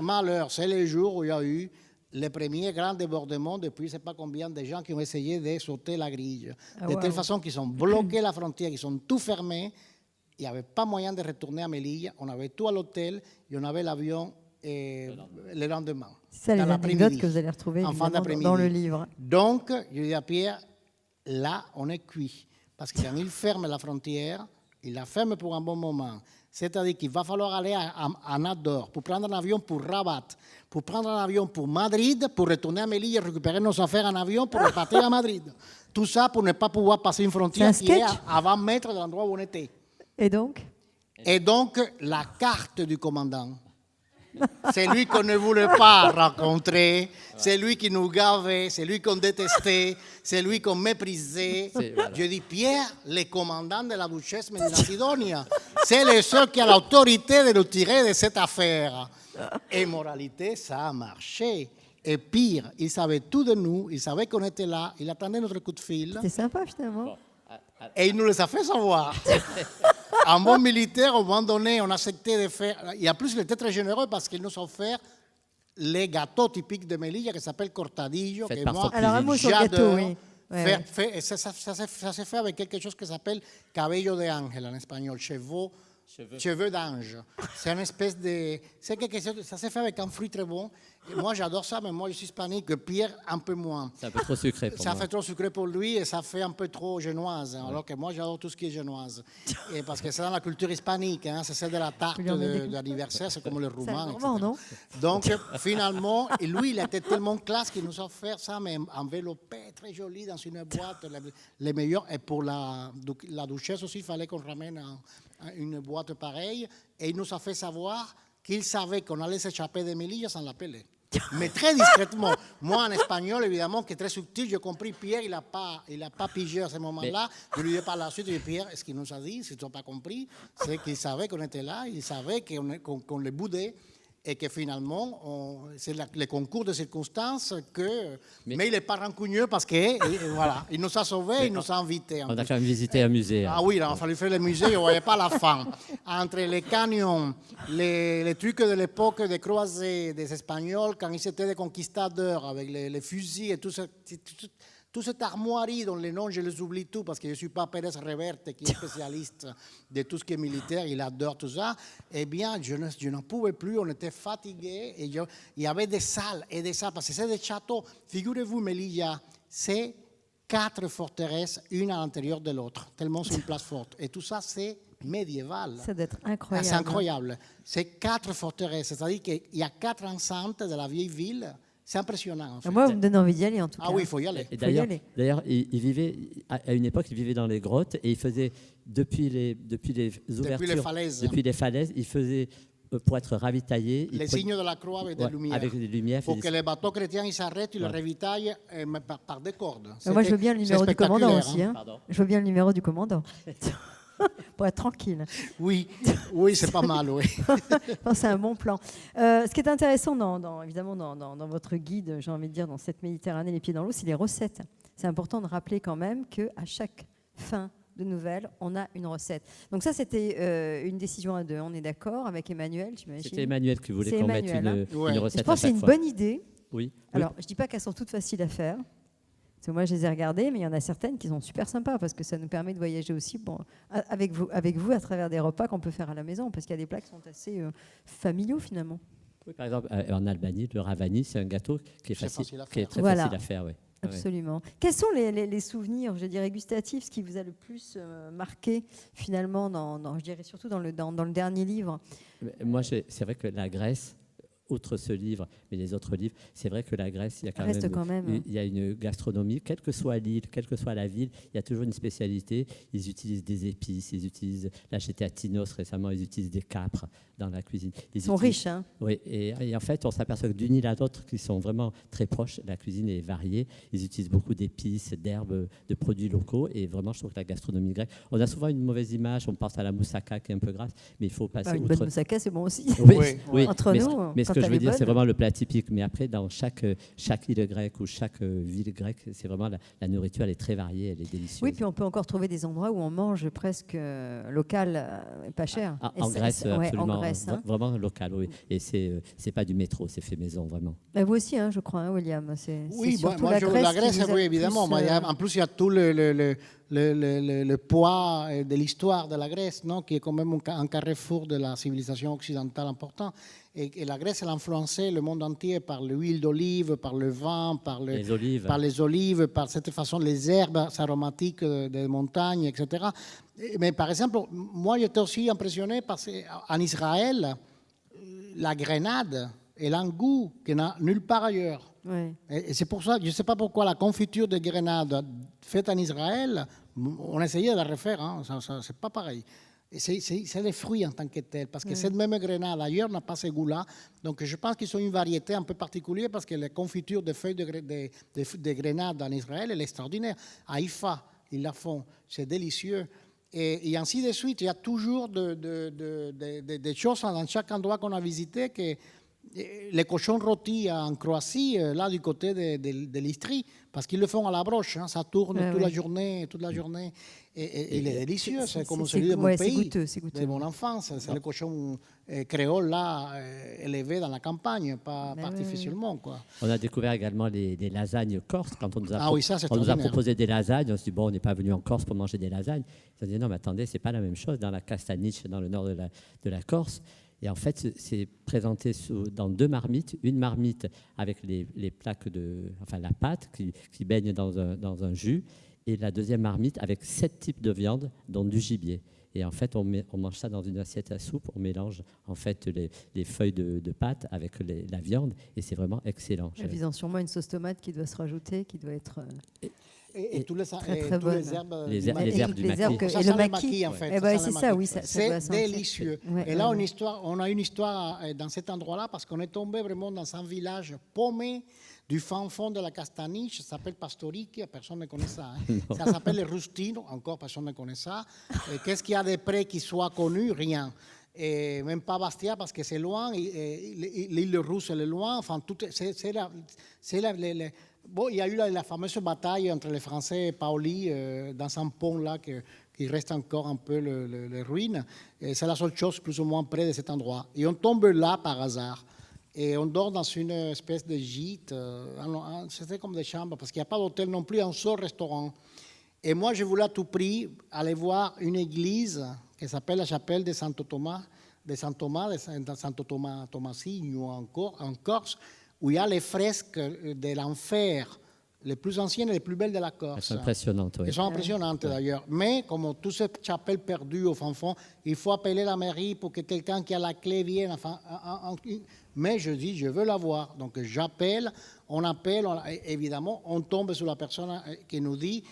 Malheur, c'est le jour où il y a eu les premiers grands débordements depuis je ne sais pas combien de gens qui ont essayé de sauter la grille. De telle façon qu'ils ont bloqué la frontière, qu'ils ont tout fermé. Il n'y avait pas moyen de retourner à Melilla. On avait tout à l'hôtel et on avait l'avion le lendemain. C'est les anecdotes que vous allez retrouver dans le livre. Donc, je dis à Pierre, là, on est cuit. Parce que quand il ferme la frontière, il la ferme pour un bon moment. C'est-à-dire qu'il va falloir aller à Nador pour prendre un avion pour Rabat, pour prendre un avion pour Madrid, pour retourner à Melilla et récupérer nos affaires en avion pour repartir à Madrid. Tout ça pour ne pas pouvoir passer une frontière qui est à 20 mètres de l'endroit où on était. Et donc, la carte du commandant. C'est lui qu'on ne voulait pas rencontrer, c'est lui qui nous gavait, c'est lui qu'on détestait, c'est lui qu'on méprisait. Voilà. Je dis, Pierre, le commandant de la duchesse Medina Sidonia, c'est le seul qui a l'autorité de nous tirer de cette affaire. Et moralité, ça a marché. Et pire, il savait tout de nous, il savait qu'on était là, il attendait notre coup de fil. C'est sympa finalement. Et il nous les a fait savoir. En bon militaire, au moment donné, on a accepté de faire. Et en plus, il était très généreux parce qu'il nous a offert les gâteaux typiques de Melilla qui s'appellent cortadillo. Que moi, alors, un mot sur le gâteau, oui. Ça s'est fait avec quelque chose qui s'appelle cabello de ángel en espagnol, cheveux d'ange. C'est une espèce de. C'est quelque chose. Ça s'est fait avec un fruit très bon. Et moi, j'adore ça, mais moi, je suis hispanique. Pierre, un peu moins. C'est un peu trop sucré pour moi. Ça fait trop sucré pour lui et ça fait un peu trop génoise. Ouais. Alors que moi, j'adore tout ce qui est génoise. Et parce que c'est dans la culture hispanique. Hein, c'est celle de la tarte d'anniversaire. C'est comme le roumain, etc. Non. Donc, finalement, et lui, il était tellement classe qu'il nous a offert ça, mais enveloppé, très joli, dans une boîte, les meilleurs. Et pour la duchesse aussi, il fallait qu'on ramène une boîte pareille. Et il nous a fait savoir qu'il savait qu'on allait s'échapper de Melilla sans l'appeler. Mais très discrètement. Moi, en espagnol, évidemment, qui est très subtil, j'ai compris. Pierre, il n'a pas pigé à ce moment-là. Je lui ai par la suite, je lui ai dit, Pierre, est-ce qu'il nous a dit, si tu n'as pas compris, c'est qu'il savait qu'on était là, il savait qu'on les boudait. Et que finalement, c'est le concours de circonstances que... Mais il n'est pas rancunieux parce que, voilà, il nous a sauvés, il nous a invités. On a quand même visité un musée. Ah oui, il a fallu faire le musée, on ne voyait pas la fin. Entre les canyons, les trucs de l'époque des croisés, des Espagnols, quand ils étaient des conquistadors, avec les fusils et tout ça... Tout cette armoirie dont les noms, je les oublie tout parce que je ne suis pas Pérez Reverte qui est spécialiste de tout ce qui est militaire, il adore tout ça. Eh bien, je n'en pouvais plus, on était fatigués. Et il y avait des salles et des salles, parce que c'est des châteaux. Figurez-vous, Melilla, c'est 4 forteresses, une à l'intérieur de l'autre, tellement c'est une place forte. Et tout ça, c'est médiéval. Ça doit être incroyable. C'est incroyable. C'est 4 forteresses, c'est-à-dire qu'il y a 4 enceintes de la vieille ville. C'est impressionnant. En fait. Moi, vous me donnez envie d'y aller, en tout cas. Ah oui, il faut y aller. Et d'ailleurs, il vivait, à une époque, il vivait dans les grottes et il faisait, depuis les ouvertures, depuis les falaises, il faisait, pour être ravitaillé... Les signes de la croix avec des lumières. Avec des lumières. Pour que les bateaux chrétiens s'arrêtent, ils le ravitaillent par des cordes. Moi, je veux bien le numéro du commandant aussi. Hein. Je veux bien le numéro du commandant. Pour être tranquille. Oui, c'est pas mal, oui. C'est un bon plan. Ce qui est intéressant, évidemment, dans votre guide, j'ai envie de dire, dans cette Méditerranée, les pieds dans l'eau, c'est les recettes. C'est important de rappeler quand même qu'à chaque fin de nouvelle, on a une recette. Donc ça, c'était une décision à 2. On est d'accord avec Emmanuel, j'imagine. C'était Emmanuel qui voulait qu'on mette une recette. Je pense que c'est une bonne idée. Oui. Alors, je ne dis pas qu'elles sont toutes faciles à faire. Parce que moi, je les ai regardées, mais il y en a certaines qui sont super sympas parce que ça nous permet de voyager aussi avec vous à travers des repas qu'on peut faire à la maison, parce qu'il y a des plats qui sont assez familiaux finalement. Oui, par exemple, en Albanie, le ravani, c'est un gâteau qui est très facile à faire. Oui. Absolument. Ouais. Quels sont les souvenirs, je dirais, gustatifs, ce qui vous a le plus marqué finalement, je dirais surtout dans le dernier livre? Moi, c'est vrai que la Grèce, outre ce livre, mais les autres livres, c'est vrai que la Grèce, il y a quand même il y a une gastronomie, quelle que soit l'île, quelle que soit la ville, il y a toujours une spécialité. Ils utilisent des épices, ils utilisent, là j'étais à Tinos récemment, ils utilisent des capres dans la cuisine. Ils sont riches, hein. Oui, et en fait, on s'aperçoit que d'une île à l'autre, qui sont vraiment très proches, la cuisine est variée. Ils utilisent beaucoup d'épices, d'herbes, de produits locaux, et vraiment, je trouve que la gastronomie grecque, on a souvent une mauvaise image, on pense à la moussaka qui est un peu grasse, mais il faut passer une bonne moussaka, c'est bon aussi. Oui. Entre nous, mais ce que je veux dire, c'est vraiment le plat typique. Mais après, dans chaque île grecque ou chaque ville grecque, c'est vraiment la nourriture, elle est très variée, elle est délicieuse. Oui, puis on peut encore trouver des endroits où on mange presque local, pas cher. En Grèce, absolument. Grèce, hein. Vraiment local, oui. Et c'est pas du métro, c'est fait maison, vraiment. Vous aussi, hein, je crois, hein, William. Oui, moi, la Grèce, oui, évidemment. En plus, il y a tout le poids de l'histoire de la Grèce, non, qui est quand même un carrefour de la civilisation occidentale important. Et la Grèce, elle a influencé le monde entier par l'huile d'olive, par le vin, par les olives, par cette façon, les herbes aromatiques des montagnes, etc. Mais par exemple, moi, j'étais aussi impressionné parce qu'en Israël, la grenade, elle a un goût qu'il n'a nulle part ailleurs. Oui. Et c'est pour ça, je ne sais pas pourquoi la confiture de grenade faite en Israël, on essayait de la refaire, hein, c'est pas pareil. c'est les fruits en tant que tels, parce que cette même grenade ailleurs n'a pas ce goût-là. Donc je pense qu'ils sont une variété un peu particulière, parce que la confiture de feuilles de grenade en Israël, elle est extraordinaire. À Haïfa, ils la font, c'est délicieux. Et ainsi de suite, il y a toujours des choses dans chaque endroit qu'on a visité que les cochons rôtis en Croatie, là du côté de l'Istrie, parce qu'ils le font à la broche, hein, ça tourne toute la journée, et il est délicieux, c'est comme celui de mon pays, c'est goûteux. de mon enfance, c'est le cochon créole là, élevé dans la campagne, pas artificiellement. Quoi. On a découvert également les lasagnes corses, quand on nous a, on nous a proposé des lasagnes, on s'est dit, bon, on n'est pas venu en Corse pour manger des lasagnes. Ils ont dit, non, mais attendez, c'est pas la même chose, dans la Castaniche, dans le nord de la Corse. Et en fait, c'est présenté dans 2 marmites. Une marmite avec les plaques la pâte qui baigne dans un jus. Et la deuxième marmite avec 7 types de viande, dont du gibier. Et en fait, on mange ça dans une assiette à soupe. On mélange en fait les feuilles de pâte avec la viande. Et c'est vraiment excellent. Ils ont sûrement une sauce tomate qui doit se rajouter, qui doit être... Et tous les herbes, les herbes du maquis. Ça, et le maquis, en fait. C'est ça, oui. C'est délicieux. Et là, on a une histoire dans cet endroit-là, parce qu'on est tombé vraiment dans un village paumé du fin fond de la Castaniche. Ça s'appelle Pastorique, personne ne connaît ça. Hein. Ça s'appelle le Rustino, encore personne ne connaît ça. Qu'est-ce qu'il y a de près qui soit connu? Rien. Et même pas Bastia, parce que c'est loin. L'île de Rousse, elle est loin. Enfin, bon, il y a eu la fameuse bataille entre les Français et Paoli dans un pont là qui reste encore un peu les ruines. Et c'est la seule chose plus ou moins près de cet endroit. Et on tombe là par hasard. Et on dort dans une espèce de gîte. C'était comme des chambres, parce qu'il n'y a pas d'hôtel non plus, un seul restaurant. Et moi, je voulais à tout prix aller voir une église qui s'appelle la chapelle de Santo Thomas, de Santo Tomasigno en Corse, où il y a les fresques de l'enfer, les plus anciennes et les plus belles de la Corse. Elles sont impressionnantes, oui. Elles sont impressionnantes d'ailleurs. Mais comme toute cette chapelle perdue au fond, il faut appeler la mairie pour que quelqu'un qui a la clé vienne. Enfin, mais je dis, je veux la voir. Donc j'appelle, on appelle, évidemment, on tombe sur la personne qui nous dit,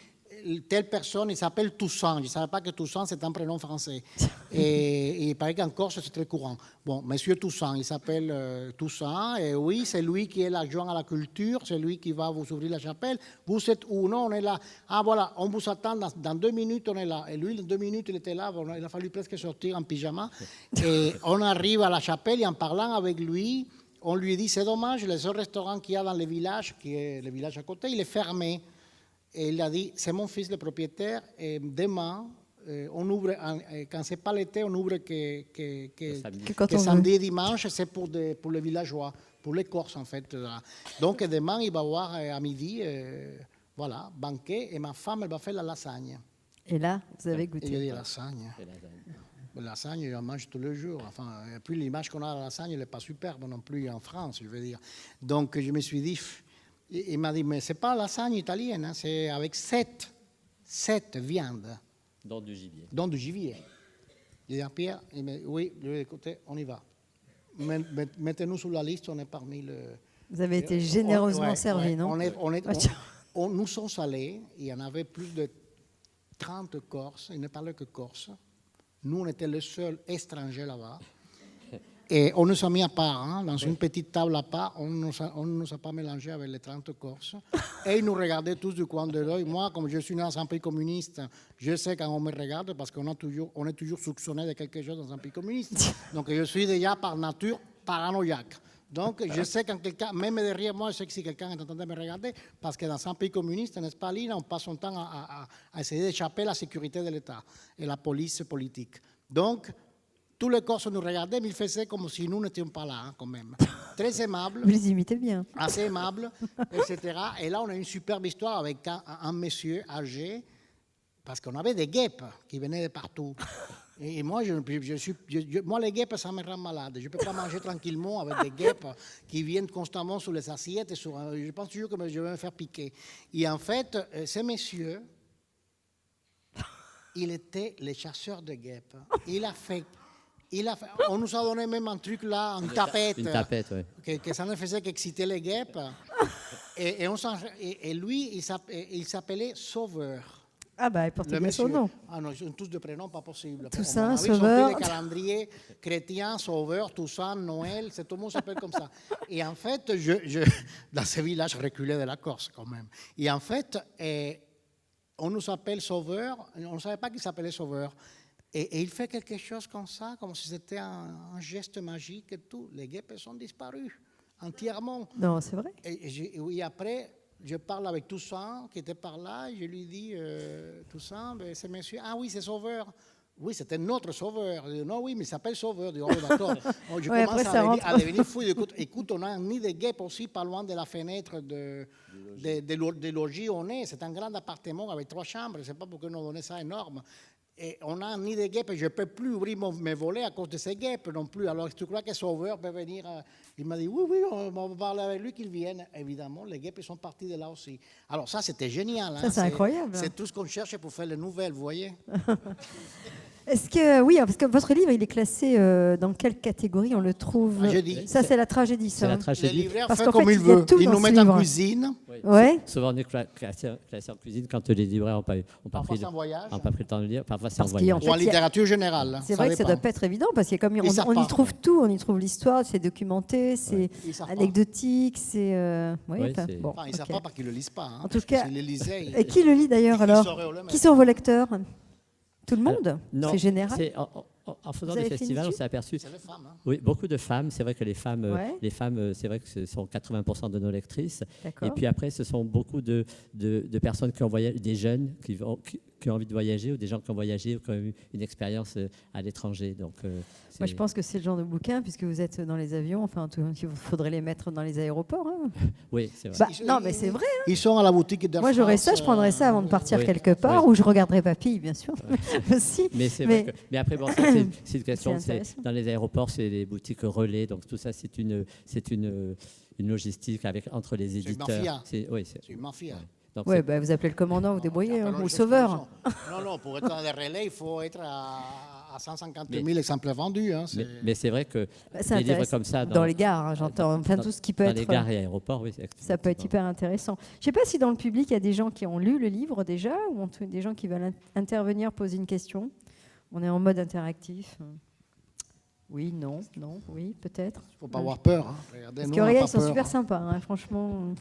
telle personne, il s'appelle Toussaint. Je ne savais pas que Toussaint, c'est un prénom français. Et il paraît qu'en Corse, c'est très courant. Bon, monsieur Toussaint, il s'appelle Toussaint. Et oui, c'est lui qui est l'adjoint à la culture. C'est lui qui va vous ouvrir la chapelle. Vous êtes où? Non, on est là. Ah, voilà, on vous attend. Dans 2 minutes, on est là. Et lui, dans 2 minutes, il était là. Bon, il a fallu presque sortir en pyjama. Et on arrive à la chapelle et en parlant avec lui, on lui dit, c'est dommage, le seul restaurant qu'il y a dans le village, qui est le village à côté, il est fermé. Et il a dit, c'est mon fils le propriétaire, et demain, on ouvre, quand c'est pas l'été, on ouvre que samedi et dimanche, c'est pour les villageois, pour les Corses en fait. Donc demain, il va avoir à midi, voilà, banquet, et ma femme, elle va faire la lasagne. Et là, vous avez goûté. Et il dit lasagne. La lasagne, je mange tous les jours. Enfin, et puis l'image qu'on a de la lasagne, elle n'est pas superbe non plus en France, je veux dire. Donc je me suis dit... Il m'a dit, mais ce n'est pas la lasagne italienne, hein, c'est avec 7 viandes. Dont du gibier. Dont du gibier. J'ai dit à Pierre, il m'a dit, oui, je lui ai dit, écoutez, on y va. Mettez-nous sur la liste, on est parmi le... Vous avez été généreusement servi, non? Nous sommes allés, il y en avait plus de 30 Corses, ils ne parlaient que corse. Nous, on était les seuls étrangers là-bas. Et on nous a mis à part, hein, dans une petite table à part, on ne nous a pas mélangé avec les 30 Corses. Et ils nous regardaient tous du coin de l'œil. Moi, comme je suis né dans un pays communiste, je sais quand on me regarde parce qu'on est toujours soupçonné de quelque chose dans un pays communiste. Donc je suis déjà par nature paranoïaque. Donc je sais quand quelqu'un, même derrière moi, je sais que si quelqu'un est en train de me regarder, parce que dans un pays communiste, n'est-ce pas, Lina, on passe son temps à essayer d'échapper à la sécurité de l'État et la police politique. Donc, tous les Corses nous regardaient, mais ils faisaient comme si nous n'étions pas là, hein, quand même. Très aimables. Vous les imitez bien. Assez aimables, etc. Et là, on a une superbe histoire avec un monsieur âgé, parce qu'on avait des guêpes qui venaient de partout. Et moi, moi, les guêpes, ça me rend malade. Je ne peux pas manger tranquillement avec des guêpes qui viennent constamment sur les assiettes. Et je pense toujours que je vais me faire piquer. Et en fait, ce monsieur, il était le chasseur de guêpes. On nous a donné même un truc là, une tapette. Une tapette, oui. Que ça ne faisait qu'exciter les guêpes. Et lui, il s'appelait Sauveur. Ah bah, il portait bien son nom. Ah non, ils sont tous de prénoms, pas possible. Toussaint, Sauveur. Ils ont pris des calendriers chrétiens, Sauveur, Toussaint, Noël, tout le monde s'appelle comme ça. Et en fait, dans ce village reculé de la Corse quand même. Et en fait, on nous appelle Sauveur, on ne savait pas qu'il s'appelait Sauveur. Et il fait quelque chose comme ça, comme si c'était un geste magique et tout. Les guêpes sont disparus entièrement. Non, c'est vrai. Et après, je parle avec Toussaint, qui était par là, et je lui dis, Toussaint, ben, c'est monsieur, ah oui, c'est Sauveur. Oui, c'était notre Sauveur. Je dis, non, oui, mais il s'appelle Sauveur. Je dis, oh, d'accord. Je commence à devenir fou. Écoute, on a un nid de guêpes aussi, pas loin de la fenêtre de logis où on est. C'est un grand appartement avec 3 chambres. Je ne sais pas pourquoi nous ont donné ça énorme. Et on a un nid de guêpes et je ne peux plus ouvrir mes volets à cause de ces guêpes non plus. Alors, tu crois que Sauveur peut venir? Il m'a dit, oui, on va parler avec lui qu'il vienne. Évidemment, les guêpes sont partis de là aussi. Alors ça, c'était génial. Ça, c'est incroyable. C'est tout ce qu'on cherche pour faire les nouvelles, vous voyez. Est-ce que, oui, parce que votre livre, il est classé dans quelle catégorie on le trouve? Tragédie. Ça, c'est la tragédie, ça. C'est la tragédie. Le libraire Parce fait qu'en comme fait, il il y a veut. tout Il dans nous ce met en livre. Oui. cuisine. Ouais. Souvent, on est classé en cuisine quand les libraires n'ont pas Parfois, c'est en voyage. pas pris le temps de lire. Parfois, c'est en Parce qu'il y a- voyage. Ou en littérature générale. C'est vrai que ça ne doit pas être évident parce qu'il y a comme Ils savent on y pas. trouve tout, on y trouve l'histoire, c'est documenté, c'est Ils savent pas. anecdotique, c'est oui, Oui, enfin, c'est- bon. Enfin, ils ne savent ok. pas parce qu'ils ne le lisent pas. En tout cas- S'ils le lisaient, Et qui le lit d'ailleurs Ils alors? sauraient où le mettre. Qui sont vos lecteurs? Tout le monde? Non, C'est général. En faisant Vous des avez fait une festivals, on étude s'est aperçu. c'est les femmes. Hein. Oui, beaucoup de femmes. C'est vrai que les femmes, Ouais. C'est vrai que ce sont 80% de nos lectrices. D'accord. Et puis après, ce sont beaucoup de personnes qui ont voyagé, des jeunes qui ont envie de voyager ou des gens qui ont voyagé ou qui ont eu une expérience à l'étranger. Donc, Moi, je pense que c'est le genre de bouquin, puisque vous êtes dans les avions, enfin, il faudrait les mettre dans les aéroports. Hein. oui, c'est vrai. Bah, non, mais c'est vrai. Ils sont à la boutique d'Air Moi, j'aurais France, ça, je prendrais ça avant de partir oui. quelque part, Oui. ou je regarderais Papy, bien sûr. aussi. Mais c'est mais- vrai que. Mais après, bon, ça, c'est une question. C'est intéressant. Dans les aéroports, c'est les boutiques relais. Donc tout ça, c'est une logistique entre les une éditeurs. mafia. Oui, C'est une mafia. donc Ouais, c'est- bah, vous appelez le commandant, vous débrouillez, Appelons ou les le sauveur. explosions. Non, pour être dans les relais, il faut être à 150 000 Mais- exemplaires vendus. Hein, mais c'est vrai que Bah, c'est des livres intéressant. comme ça Dans les gares, hein, j'entends. Enfin, tout ce qui peut dans être. les gares et aéroports, oui. Ça peut être hyper intéressant. Je ne sais pas si dans le public, il y a des gens qui ont lu le livre déjà, ou des gens qui veulent intervenir, poser une question. On est en mode interactif. Oui, non, oui, peut-être. Il ne faut pas avoir peur. Hein. Regardez, Parce nous, que on n'a regarde, pas ils sont peur. super sympas, hein, franchement.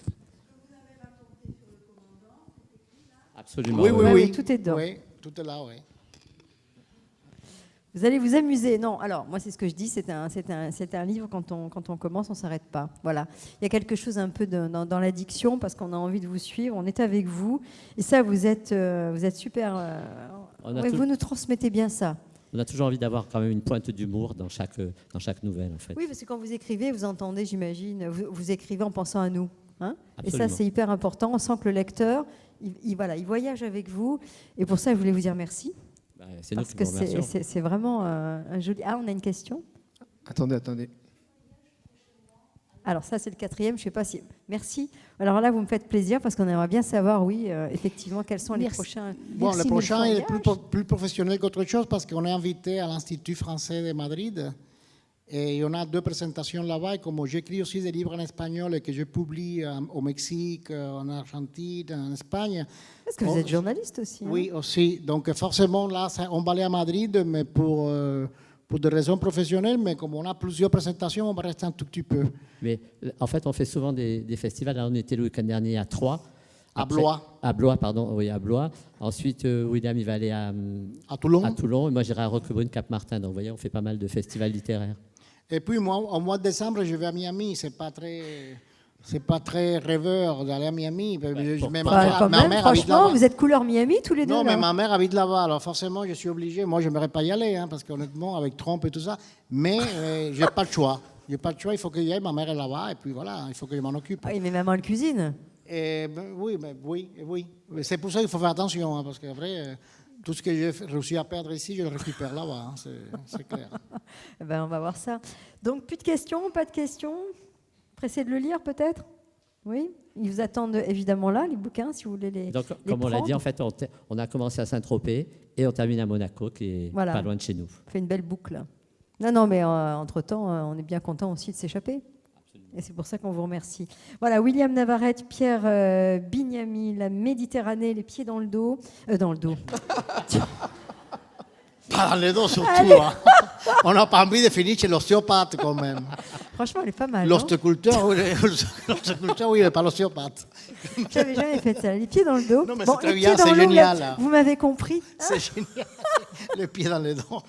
Absolument. Oui, Ouais, tout est dedans. Oui, tout est là, oui. Vous allez vous amuser. Non, alors, moi, c'est ce que je dis, c'est un livre, quand on commence, on ne s'arrête pas. Voilà. Il y a quelque chose un peu dans l'addiction, parce qu'on a envie de vous suivre, on est avec vous. Et ça, vous êtes super... Vous nous transmettez bien ça. On a toujours envie d'avoir quand même une pointe d'humour dans chaque nouvelle, en fait. Oui, parce que quand vous écrivez, vous entendez, j'imagine, vous écrivez en pensant à nous. Hein, et ça, Absolument. c'est hyper important. On sent que le lecteur, il voyage avec vous. Et pour ça, je voulais vous dire merci. Bah, c'est nous Parce qui que vous remercions. c'est vraiment un joli... Ah, on a une question. Attendez. Alors ça, c'est le 4e. Je ne sais pas si... Merci. Alors là, vous me faites plaisir parce qu'on aimerait bien savoir, oui, effectivement, quels sont les Merci. prochains... Bon, Merci le prochain mille est plus professionnel qu'autre chose parce qu'on est invité à l'Institut français de Madrid et on a 2 présentations là-bas. Et comme j'écris aussi des livres en espagnol et que je publie au Mexique, en Argentine, en Espagne. Parce que vous êtes journaliste aussi. Hein. Oui, aussi. Donc forcément, là, on va aller à Madrid, mais pour des raisons professionnelles. Mais comme on a plusieurs présentations, on va rester un tout petit peu. Mais en fait, on fait souvent des festivals. Là, on était le week-end dernier à Troyes. À Blois. À Blois, pardon. Oui, à Blois. Ensuite, William, il va aller à Toulon. À Toulon. Et moi, j'irai à Roquebrune, Cap-Martin. Donc, vous voyez, on fait pas mal de festivals littéraires. Et puis, moi, au mois de décembre, je vais à Miami. C'est pas très rêveur d'aller à Miami. Mais Quand même, franchement, vous êtes couleur Miami tous les deux. Non, là. mais ma mère habite là-bas, alors forcément, je suis obligé. Moi, je n'aimerais pas y aller, hein, parce qu'honnêtement, avec Trump et tout ça, mais je n'ai pas le choix. Il faut que j'y aille, ma mère est là-bas, et puis voilà, il faut que je m'en occupe. Oui, mais maman, elle cuisine. Oui. C'est pour ça qu'il faut faire attention, hein, parce qu'après, tout ce que j'ai réussi à perdre ici, je le récupère là-bas, hein, c'est clair. Eh ben, on va voir ça. Donc, plus de questions, pas de questions. Pressé de le lire, peut-être? Oui. Ils vous attendent évidemment là, les bouquins, si vous voulez les. Donc, les comme on l'a prendre. dit, en fait, on a commencé à Saint-Tropez et on termine à Monaco, qui est Voilà. pas loin de chez nous. On fait une belle boucle. Non, mais entre-temps, on est bien content aussi de s'échapper. Absolument. Et c'est pour ça qu'on vous remercie. Voilà, William Navarrete, Pierre Bignami, la Méditerranée, les pieds dans le dos. Dans le dos. Pas dans le dos surtout. Hein. On n'a pas envie de finir chez l'ostéopathe quand même. Franchement, elle est pas mal. L'ostéoculteur, oui, pas l'ostéopathe. J'avais jamais fait ça. Les pieds dans le dos. Non, mais bon, c'est très bien, c'est l'eau, génial. Là, vous m'avez compris. C'est génial. Les pieds dans les dents.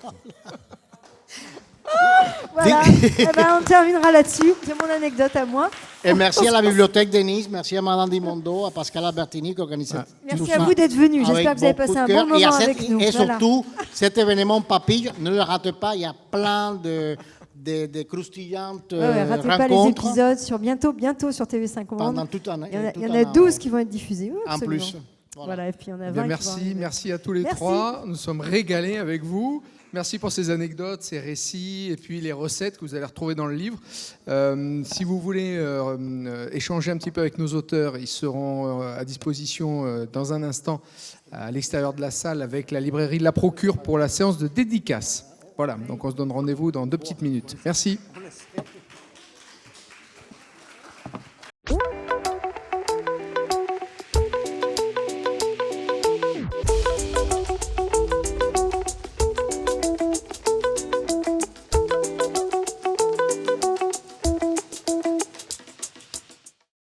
Voilà, eh ben, on terminera là-dessus. C'est mon anecdote à moi. Et merci à la Bibliothèque de Nice, merci à Madame Dimondo, à Pascal Albertini qui organise tout ça. Merci à vous d'être venus. J'espère que vous avez passé un bon moment avec nous. Et surtout, cet événement Papille, ne le ratez pas, il y a plein de croustillantes ratez rencontres. pas les épisodes sur bientôt sur TV5 Monde. Pendant toute l'année. Il y en a 12 qui vont être diffusés. Oui, en absolument. plus. Voilà, et puis on a 20 merci à tous les trois. Nous sommes régalés avec vous. Merci pour ces anecdotes, ces récits et puis les recettes que vous allez retrouver dans le livre. Si vous voulez échanger un petit peu avec nos auteurs, ils seront à disposition dans un instant à l'extérieur de la salle avec la librairie de la Procure pour la séance de dédicace. Voilà, donc on se donne rendez-vous dans 2 petites minutes. Merci.